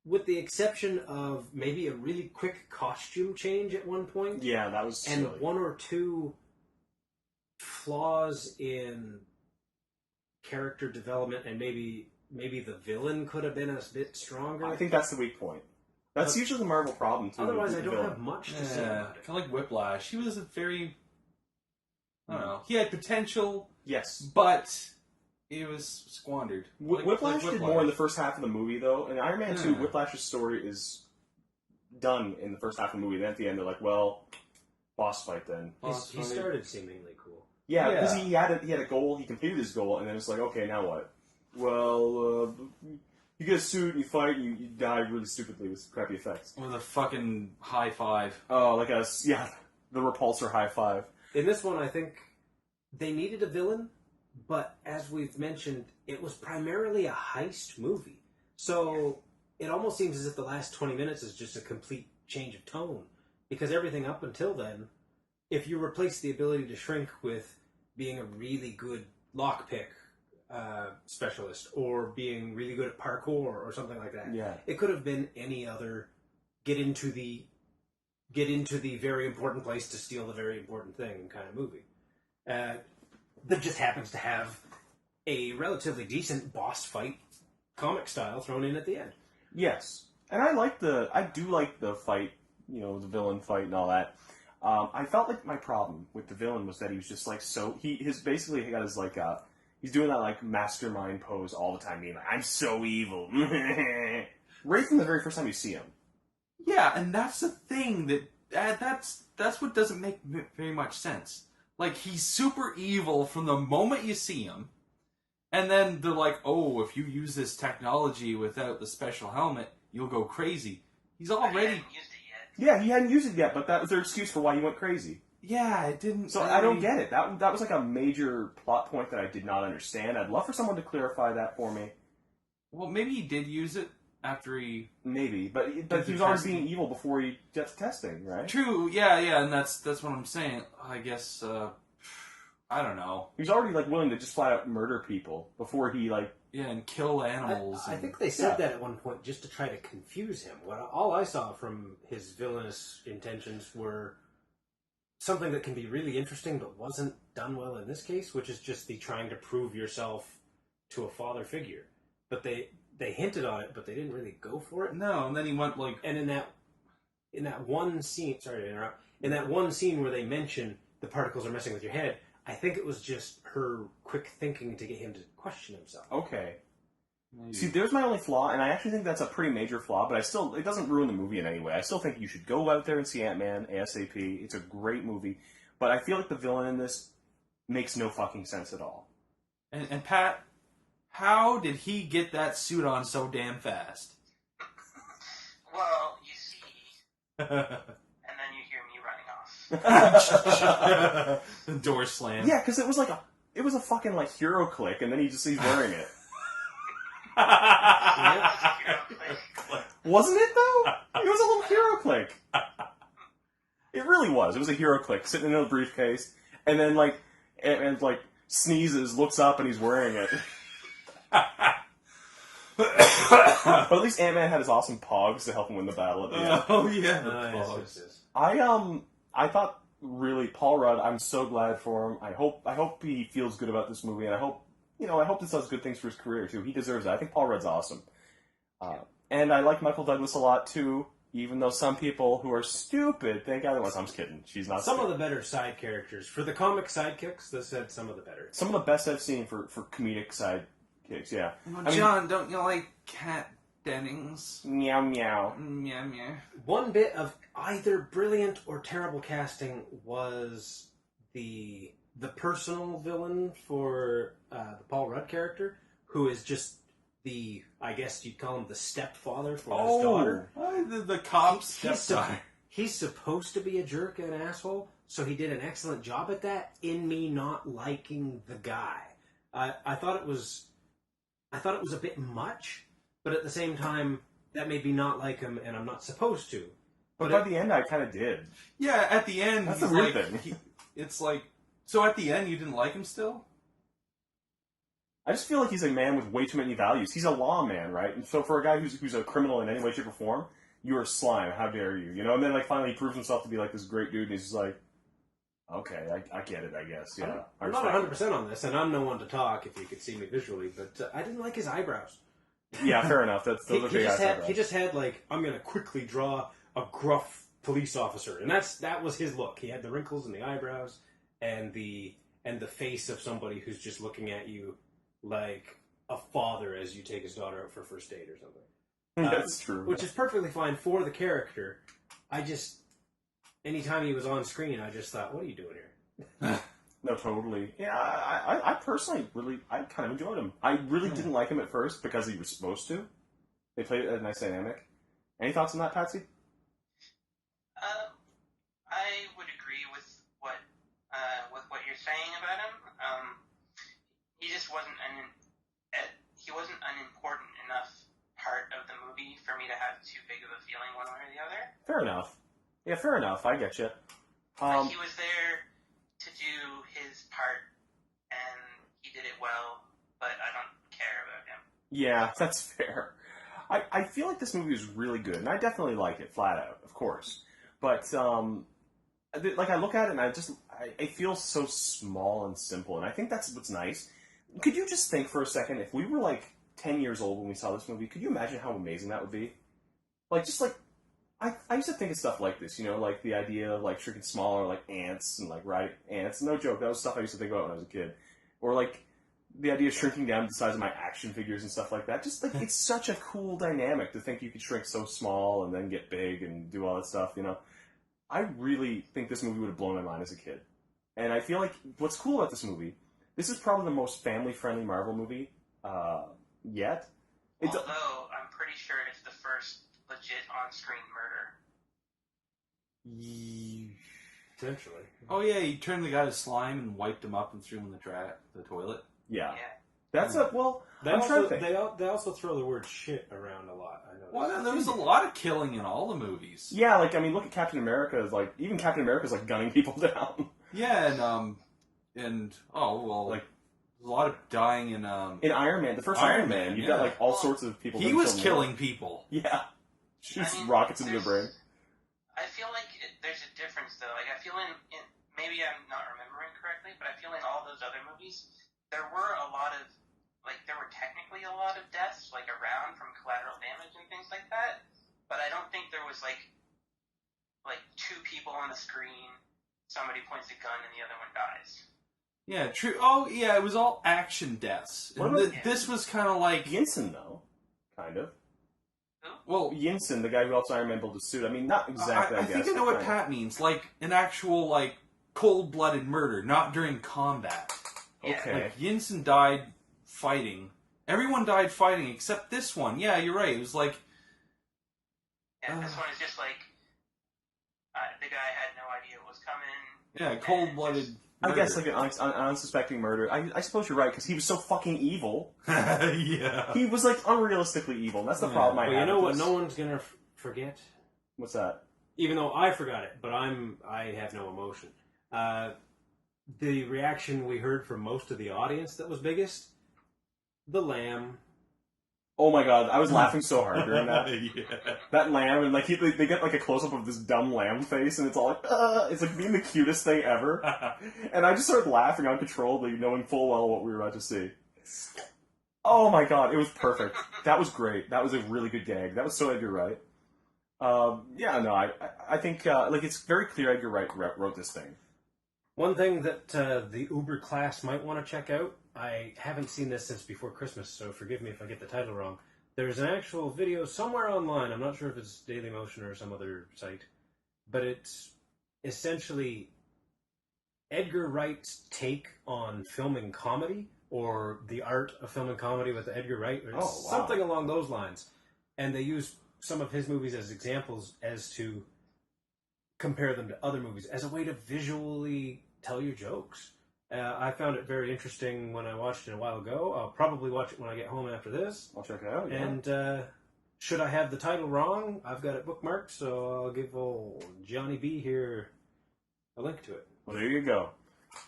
with the exception of maybe a really quick costume change at one point. Yeah, that was and silly. One or two flaws in character development, and maybe the villain could have been a bit stronger. I think that's the weak point. That's usually the Marvel problem, too. Otherwise, I don't have much to say about it. Kind of like Whiplash. He was a very... I don't know. He had potential. Yes. But it was squandered. Whiplash did more in the first half of the movie, though. In Iron Man 2, Whiplash's story is done in the first half of the movie. Then at the end, they're like, well, boss fight then. He started seemingly cool. Yeah, because he had a goal, he completed his goal, and then it's like, okay, now what? Well, you get a suit, you fight, and you die really stupidly with crappy effects. With a fucking high five. Oh, the repulsor high five. In this one, I think they needed a villain, but as we've mentioned, it was primarily a heist movie. So it almost seems as if the last 20 minutes is just a complete change of tone. Because everything up until then, if you replace the ability to shrink with being a really good lockpick specialist, or being really good at parkour, or something like that, it could have been any other get into the very important place to steal the very important thing kind of movie. That just happens to have a relatively decent boss fight, comic style, thrown in at the end. Yes. And I do like the fight, the villain fight and all that. I felt like my problem with the villain was that he was just like basically he got his like he's doing that like mastermind pose all the time, being like, I'm so evil. Right from the very first time you see him. Yeah, and that's the thing that's what doesn't make very much sense. Like, he's super evil from the moment you see him, and then they're like, oh, if you use this technology without the special helmet, you'll go crazy. He's already... He hadn't used it yet. Yeah, he hadn't used it yet, but that was their excuse for why he went crazy. Yeah, it didn't... So I don't get it. That was like a major plot point that I did not understand. I'd love for someone to clarify that for me. Well, maybe he did use it after he... Maybe, but he was already being evil before he got to testing, right? True, yeah, and that's what I'm saying. I guess, I don't know. He was already, like, willing to just flat out murder people before he, like... Yeah, and kill animals. I think they said that at one point just to try to confuse him. All I saw from his villainous intentions were something that can be really interesting but wasn't done well in this case, which is just the trying to prove yourself to a father figure. But they hinted on it, but they didn't really go for it. No, and then he went like... And in that one scene... Sorry to interrupt. In that one scene where they mention the particles are messing with your head, I think it was just her quick thinking to get him to question himself. Okay. Maybe. See, there's my only flaw, and I actually think that's a pretty major flaw, but it doesn't ruin the movie in any way. I still think you should go out there and see Ant-Man ASAP. It's a great movie. But I feel like the villain in this makes no fucking sense at all. And Pat... How did he get that suit on so damn fast? Well, you see, and then you hear me running off. The door slammed. Yeah, because it was a fucking like hero click, and then he's wearing it. Wasn't it though? It was a little hero click. It really was. It was a hero click, sitting in a briefcase, and then like and like sneezes, looks up, and he's wearing it. But at least Ant-Man had his awesome pogs to help him win the battle at the end. Oh yeah, the Yes, yes. I thought really Paul Rudd. I'm so glad for him. I hope he feels good about this movie, and I hope this does good things for his career too. He deserves it. I think Paul Rudd's awesome, and I like Michael Douglas a lot too. Even though some people who are stupid think otherwise. I'm just kidding. She's not Some stupid. of the better side characters. For the comic sidekicks, this had some of the better. Some of the best I've seen for comedic sidekicks, yeah. Well, John, don't you like Kat Dennings? Meow meow. Meow meow. One bit of either brilliant or terrible casting was the personal villain for the Paul Rudd character, who is just the, I guess you'd call him the stepfather for his daughter. The cop's stepdaughter. He's supposed to be a jerk and an asshole, so he did an excellent job at that in me not liking the guy. I thought it was a bit much, but at the same time, that made me not like him, and I'm not supposed to. But by the end, I kind of did. Yeah, at the end, That's he's the weird like, thing. It's like, so at the end, you didn't like him still? I just feel like he's a man with way too many values. He's a lawman, right? And so for a guy who's a criminal in any way, shape, or form, you are slime. How dare you? You know? And then like finally he proves himself to be like this great dude, and he's just like, okay, I get it, I guess. Yeah. I'm not 100% on this, and I'm no one to talk if you could see me visually, but I didn't like his eyebrows. Yeah, fair enough. Those are big eyebrows. He just had like, I'm going to quickly draw a gruff police officer, and that was his look. He had the wrinkles in the eyebrows and the face of somebody who's just looking at you like a father as you take his daughter out for first date or something. That's true. Which is perfectly fine for the character. Anytime he was on screen, I just thought, what are you doing here? No, totally. Yeah, I personally I kind of enjoyed him. I really didn't like him at first because he was supposed to. They played a nice dynamic. Any thoughts on that, Patsy? I would agree with what you're saying about him. He just wasn't an important enough part of the movie for me to have too big of a feeling one way or the other. Fair enough. Yeah, fair enough. I get you. He was there to do his part, and he did it well, but I don't care about him. Yeah, that's fair. I feel like this movie is really good, and I definitely like it, flat out, of course. But, like, I look at it, and I feel so small and simple, and I think that's what's nice. Could you just think for a second, if we were, like, 10 years old when we saw this movie, could you imagine how amazing that would be? Like, just, like, I used to think of stuff like this, you know, like the idea of, like, shrinking smaller, like, ants, and, like, riding ants. No joke, that was stuff I used to think about when I was a kid. Or, like, the idea of shrinking down to the size of my action figures and stuff like that. Just, like, it's such a cool dynamic to think you could shrink so small and then get big and do all that stuff, you know. I really think this movie would have blown my mind as a kid. And I feel like what's cool about this movie, this is probably the most family-friendly Marvel movie yet. Although, I'm pretty sure it's the first legit on-screen murder. Potentially. Oh yeah, he turned the guy to slime and wiped him up and threw him in the toilet. Yeah. Yeah. That's I'm trying to think. They also throw the word shit around a lot. I know. Well, there was a lot of killing in all the movies. Yeah, like, I mean, look at Captain America. Even Captain America's, like, gunning people down. Yeah, and like, there's a lot of dying in Iron Man, the first Iron Man, you've got, like, all sorts of people. He was killing people. Yeah. Shoots rockets into their brain. I feel like there's a difference, though. Like, I feel in maybe I'm not remembering correctly, but I feel in all those other movies, there were technically a lot of deaths, like, around from collateral damage and things like that, but I don't think there was, like two people on the screen, somebody points a gun and the other one dies. Yeah, true. Oh, yeah, it was all action deaths. This was kind of like... Yinsen, though. Kind of. Who? Well, Yinsen, the guy who helps Iron Man build a suit. I mean, not exactly, I guess. I think I know what Pat means. Like, an actual, like, cold-blooded murder, not during combat. Yeah. Okay. Like, Yinsen died fighting. Everyone died fighting except this one. Yeah, you're right. It was like... Yeah, this one is just like, the guy had no idea it was coming. Yeah, cold-blooded I guess, like, an unsuspecting murder. I suppose you're right, because he was so fucking evil. Yeah. He was, like, unrealistically evil, and that's the problem I have. But you know what this. no one's going to forget? What's that? Even though I forgot it, but I have no emotion. The reaction we heard from most of the audience that was biggest? The lamb. Oh my god, I was laughing so hard during that. Yeah. That lamb, and like they get like a close-up of this dumb lamb face, and it's all like, it's like being the cutest thing ever. And I just started laughing uncontrollably, knowing full well what we were about to see. Oh my god, it was perfect. That was great. That was a really good gag. That was so Edgar Wright. I think like it's very clear Edgar Wright wrote this thing. One thing that the Uber class might want to check out, I haven't seen this since before Christmas, so forgive me if I get the title wrong. There's an actual video somewhere online, I'm not sure if it's Dailymotion or some other site, but it's essentially Edgar Wright's take on filming comedy, or the art of filming comedy with Edgar Wright, or something along those lines. And they use some of his movies as examples as to compare them to other movies as a way to visually tell your jokes. I found it very interesting when I watched it a while ago. I'll probably watch it when I get home after this. I'll check it out. Yeah. And should I have the title wrong, I've got it bookmarked, so I'll give old Johnny B here a link to it. Well, there you go.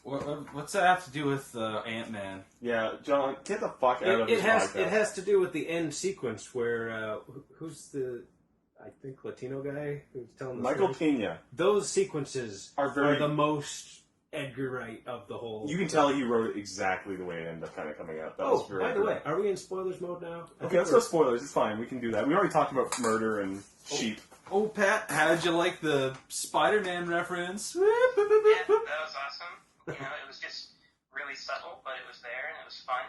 What's that have to do with Ant-Man? Yeah, John, get the fuck out of this podcast. It has to do with the end sequence where who's the I think Latino guy who's telling the Michael story? Pena. Those sequences are the most Edgar Wright of the whole. You can tell he wrote it exactly the way it ended up kind of coming out. That was very by the way, are we in spoilers mode now? Okay, let's go spoilers. It's fine. We can do that. We already talked about murder and sheep. Oh, Pat, how did you like the Spider-Man reference? Yeah, that was awesome. You know, it was just really subtle, but it was there and it was fun.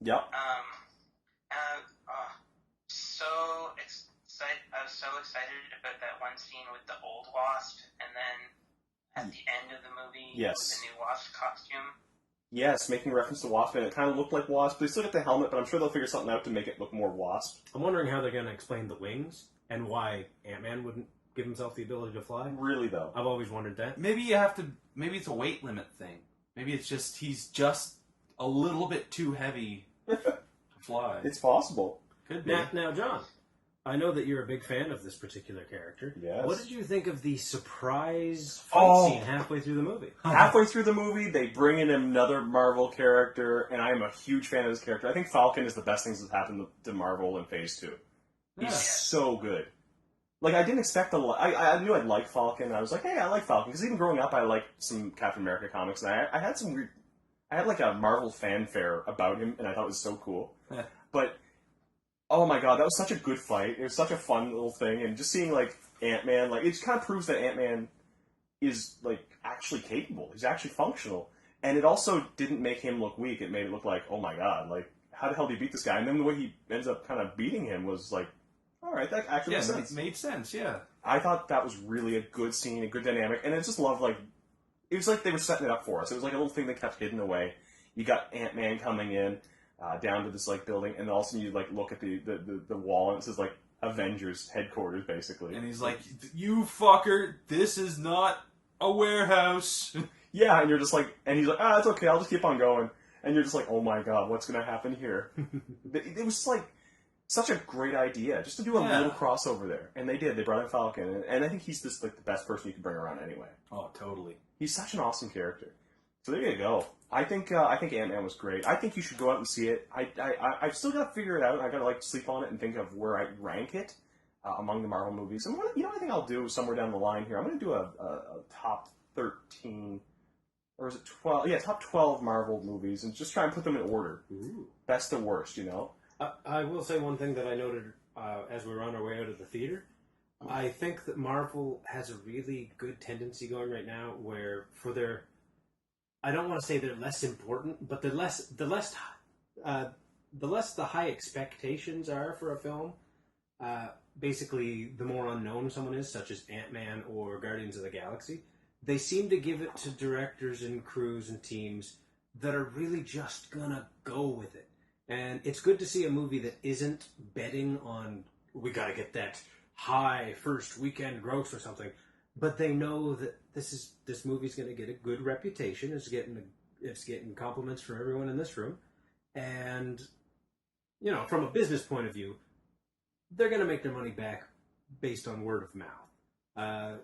Yep. So excited! I was so excited about that one scene with the old Wasp, and then at the end of the movie, yes, the new Wasp costume. Yes, making reference to Wasp, and it kind of looked like Wasp. They still got the helmet, but I'm sure they'll figure something out to make it look more Wasp. I'm wondering how they're going to explain the wings and why Ant-Man wouldn't give himself the ability to fly. Really, though, I've always wondered that. Maybe you have to. Maybe it's a weight limit thing. Maybe it's just he's just a little bit too heavy to fly. It's possible. Could be. Now, John, I know that you're a big fan of this particular character. Yes. What did you think of the surprise fight scene halfway through the movie? Halfway through the movie, they bring in another Marvel character, and I am a huge fan of this character. I think Falcon is the best things that happened to Marvel in Phase 2. He's so good. Like, I didn't expect I knew I'd like Falcon. I was like, hey, I like Falcon. Because even growing up, I liked some Captain America comics, and I had some weird... I had, like, a Marvel fanfare about him, and I thought it was so cool. But... oh my god, that was such a good fight. It was such a fun little thing, and just seeing, like, Ant-Man, like, it just kind of proves that Ant-Man is, like, actually capable. He's actually functional. And it also didn't make him look weak. It made it look like, oh my god, like, how the hell did he beat this guy? And then the way he ends up kind of beating him was like, alright, that actually makes sense. It made sense, yeah. I thought that was really a good scene, a good dynamic, and I just loved, like, it was like they were setting it up for us. It was like a little thing they kept hidden away. You got Ant-Man coming in, down to this, like, building, and all of a sudden you, like, look at the wall, and it says, like, Avengers headquarters, basically. And he's like, you fucker, this is not a warehouse. Yeah, and you're just like, and he's like, it's okay, I'll just keep on going. And you're just like, oh my god, what's going to happen here? It was, like, such a great idea, just to do a little crossover there. And they did, they brought in Falcon, and I think he's just, like, the best person you can bring around anyway. Oh, totally. He's such an awesome character. So there you go. I think Ant-Man was great. I think you should go out and see it. I've still got to figure it out. I got to like sleep on it and think of where I rank it among the Marvel movies. And I think I'll do somewhere down the line here. I'm going to do a top 13, or is it 12? Yeah, top 12 Marvel movies, and just try and put them in order. Ooh. Best to worst, you know. I will say one thing that I noted as we were on our way out of the theater. I think that Marvel has a really good tendency going right now, where for their, I don't want to say they're less important, but the less the high expectations are for a film, basically the more unknown someone is, such as Ant-Man or Guardians of the Galaxy, they seem to give it to directors and crews and teams that are really just gonna go with it. And it's good to see a movie that isn't betting on, we gotta get that high first weekend gross or something, but they know that this movie's going to get a good reputation. It's getting compliments from everyone in this room, and you know, from a business point of view, they're going to make their money back based on word of mouth.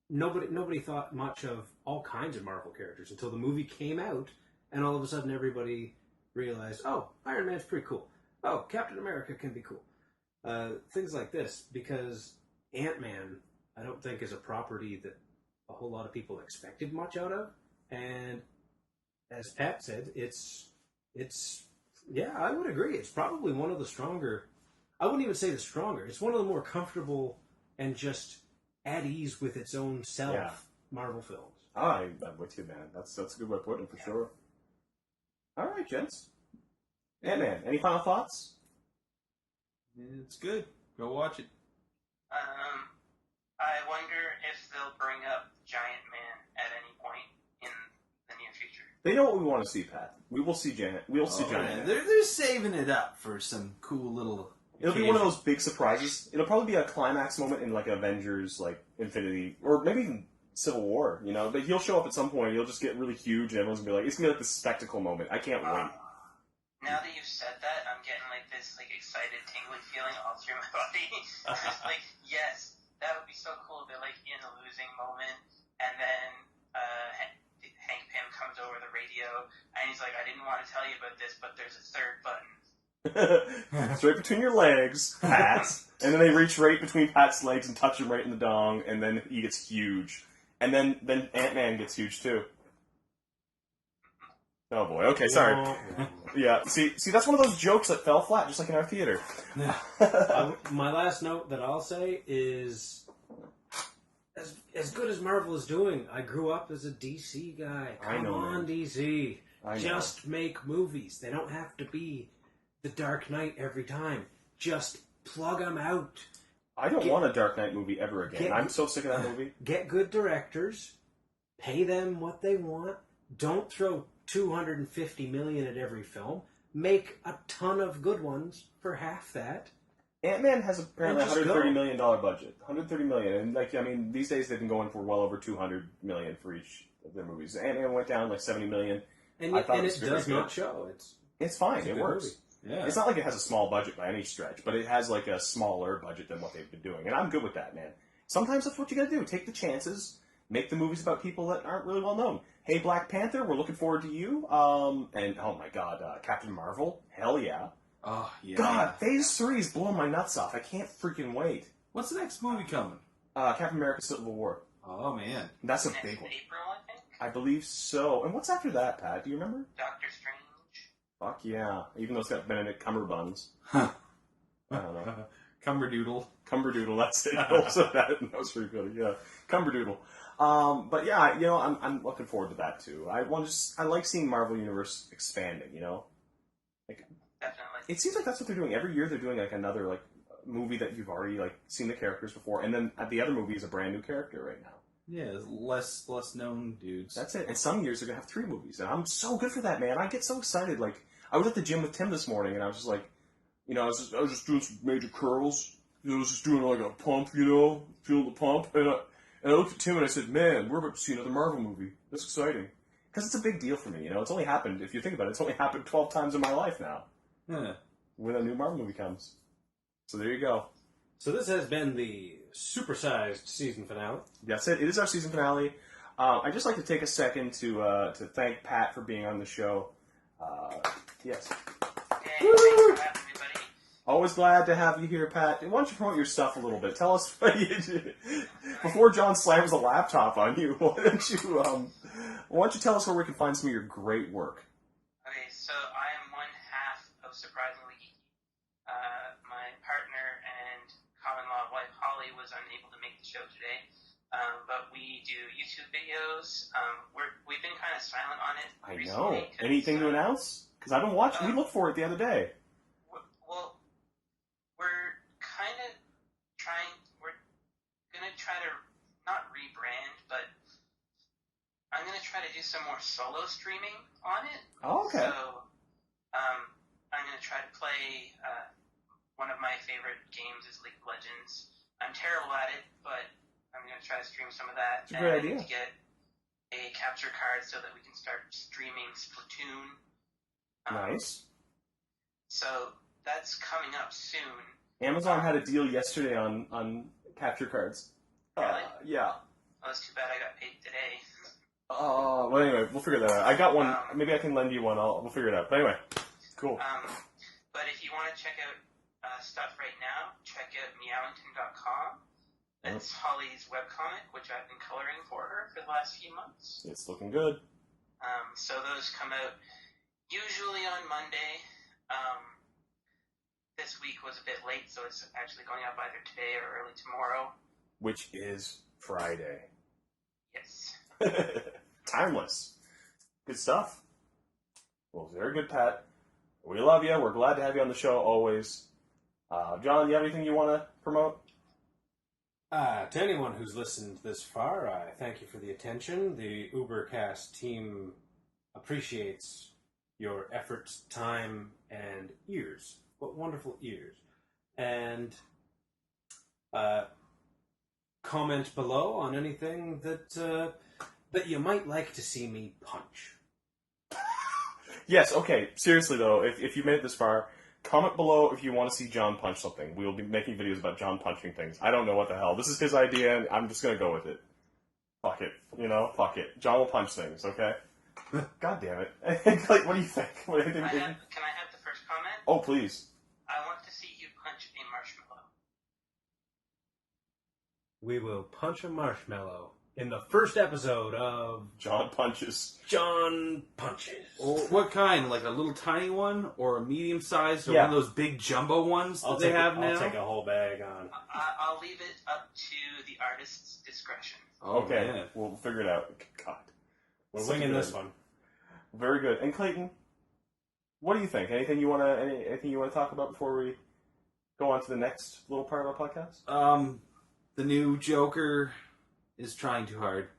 Nobody thought much of all kinds of Marvel characters until the movie came out, and all of a sudden everybody realized, oh, Iron Man's pretty cool. Oh, Captain America can be cool. Things like this, because Ant-Man, I don't think, is a property that a whole lot of people expected much out of. And as Pat said, it's yeah, I would agree. It's probably one of the stronger, I wouldn't even say the stronger, it's one of the more comfortable and just at ease with its own self Marvel films. I'm with you, man. That's a good way of putting it, for sure. All right, gents. Ant-Man, any final thoughts? It's good. Go watch it. I wonder if they'll bring up Giant Man at any point in the near future. They know what we want to see, Pat. We will see Giant. We'll see Giant Man. They're saving it up for some cool little. It'll be one of those big surprises. It'll probably be a climax moment in like Avengers, like Infinity, or maybe even Civil War. You know, but he'll show up at some point. He'll just get really huge, and everyone's gonna be like, it's gonna be like the spectacle moment. I can't wait. Now that you've said that, I'm getting like this like excited, tingly feeling all through my body. Like, yes, that would be so cool. They're like in a losing moment, and then Hank Pym comes over the radio, and he's like, "I didn't want to tell you about this, but there's a third button." It's right between your legs, Pat. And then they reach right between Pat's legs and touch him right in the dong, and then he gets huge. And then Ant-Man gets huge too. Oh boy. Okay, sorry. Yeah. See, that's one of those jokes that fell flat, just like in our theater. My last note that I'll say is, as good as Marvel is doing, I grew up as a DC guy. Come on, DC. Just make movies. They don't have to be The Dark Knight every time. Just plug them out. I don't want a Dark Knight movie ever again. I'm so sick of that movie. Get good directors. Pay them what they want. Don't throw $250 million at every film. Make a ton of good ones for half that. Ant-Man has apparently $130 million budget. $130 million. And, like, I mean, these days they've been going for well over $200 million for each of their movies. Ant-Man went down like $70 million. And it does not show. It's fine. It works. Movie. Yeah. It's not like it has a small budget by any stretch, but it has like a smaller budget than what they've been doing. And I'm good with that, man. Sometimes that's what you gotta do. Take the chances. Make the movies about people that aren't really well known. Hey, Black Panther, we're looking forward to you. And, oh my god, Captain Marvel. Hell yeah. Oh, yeah. God, Phase 3 is blowing my nuts off. I can't freaking wait. What's the next movie coming? Captain America Civil War. Oh, man. That's a big one. April, I think? I believe so. And what's after that, Pat? Do you remember? Doctor Strange. Fuck yeah. Even though it's got Benedict Cumberbuns. Huh. I don't know. Cumberdoodle. That's it. Also, that was pretty good. Yeah, Cumberdoodle. But yeah, you know, I'm looking forward to that too. I like seeing Marvel Universe expanding. You know, like Definitely. It seems like that's what they're doing every year. They're doing like another like movie that you've already like seen the characters before, and then the other movie is a brand new character right now. Yeah, less known dudes. That's it. And some years they're gonna have 3 movies, and I'm so good for that, man. I get so excited. Like I was at the gym with Tim this morning, and I was just like, you know, I was just doing some major curls. You know, I was just doing like a pump, you know, feel the pump, and I looked at Tim and I said, "Man, we're about to see another Marvel movie. That's exciting." Because it's a big deal for me, you know. It's only happened, if you think about it, it's only happened 12 times in my life now. Yeah. When a new Marvel movie comes. So there you go. So this has been the supersized season finale. That's it. It is our season finale. I'd just like to take a second to thank Pat for being on the show. Yes. Hey, thanks for having me, buddy. Always glad to have you here, Pat. Why don't you promote your stuff a little bit? Tell us what you did. Before John slams the laptop on you, why don't you tell us where we can find some of your great work? Okay, so I am one half of Surprisingly Geeky. My partner and common law wife Holly was unable to make the show today, but we do YouTube videos. We've been kind of silent on it. I recently. know. Anything to announce? Because I've been watching. We looked for it the other day. Well, we're kind of trying. We're gonna try to not rebrand, but I'm gonna try to do some more solo streaming on it. Oh, okay. So, I'm gonna try to play. One of my favorite games is League of Legends. I'm terrible at it, but I'm gonna try to stream some of that. It's a great idea. To get a capture card so that we can start streaming Splatoon. Nice. So that's coming up soon. Amazon had a deal yesterday on capture cards. Really? Yeah. Oh, it's too bad I got paid today. Well, anyway, we'll figure that out. I got one. Maybe I can lend you one. We'll figure it out. But anyway, cool. But if you want to check out stuff right now, check out meowington.com. That's Holly's webcomic, which I've been coloring for her for the last few months. It's looking good. So those come out usually on Monday. this week was a bit late, so it's actually going up either today or early tomorrow. Which is Friday. Yes. Timeless. Good stuff. Well, very good, Pat. We love you. We're glad to have you on the show always. John, you have anything you want to promote? To anyone who's listened this far, I thank you for the attention. The UberCast team appreciates your efforts, time, and ears. What wonderful ears. And comment below on anything that you might like to see me punch. Yes, okay. Seriously, though, if you made it this far, comment below if you want to see John punch something. We'll be making videos about John punching things. I don't know what the hell. This is his idea, and I'm just going to go with it. Fuck it. Fuck it. John will punch things, okay? God damn it. Like, what do you think? Can I have the first comment? Oh, please. I want to see you punch a marshmallow. We will punch a marshmallow in the first episode of John Punches. John Punches. What kind? Like a little tiny one, or a medium sized, or Yeah. one of those big jumbo ones that they have now? I'll take a whole bag on. I'll leave it up to the artist's discretion. Okay, man. we'll figure it out. God. We're So winging good. this one. Very good. And Clayton, what do you think? Anything you want to talk about before we go on to the next little part of our podcast? The new Joker is trying too hard.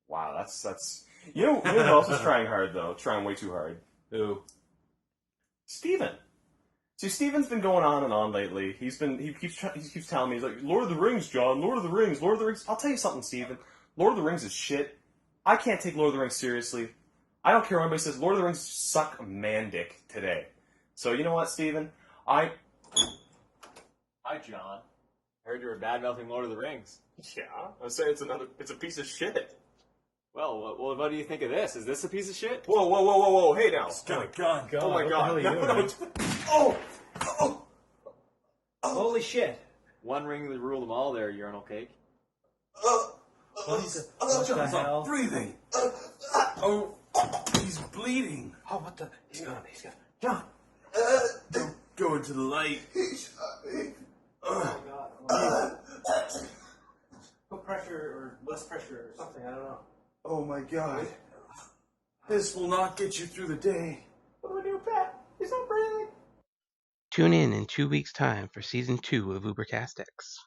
Wow, that's you know who else is trying hard though? Trying way too hard. Who? Steven. See, Steven's been going on and on lately. He keeps telling me, he's like, Lord of the Rings, John, Lord of the Rings, Lord of the Rings. I'll tell you something, Steven. Lord of the Rings is shit. I can't take Lord of the Rings seriously. I don't care what anybody says. Lord of the Rings suck a man dick today. So you know what, Steven? Hi, John. Heard you were bad-mouthing Lord of the Rings. Yeah, I say it's a piece of shit. Well, what do you think of this? Is this a piece of shit? Whoa, hey now. John. Oh my god. What the hell are you doing? Oh! Holy shit. One ring to rule them all there, urinal cake. What the hell? Breathing. Oh, he's bleeding. Oh, what the? He's gone. John! Go into the light. Oh my god. Put pressure or less pressure or something, I don't know. Oh my god. This will not get you through the day. What do I do, Pat? He's not breathing. Tune in 2 weeks' time for Season 2 of UberCast X.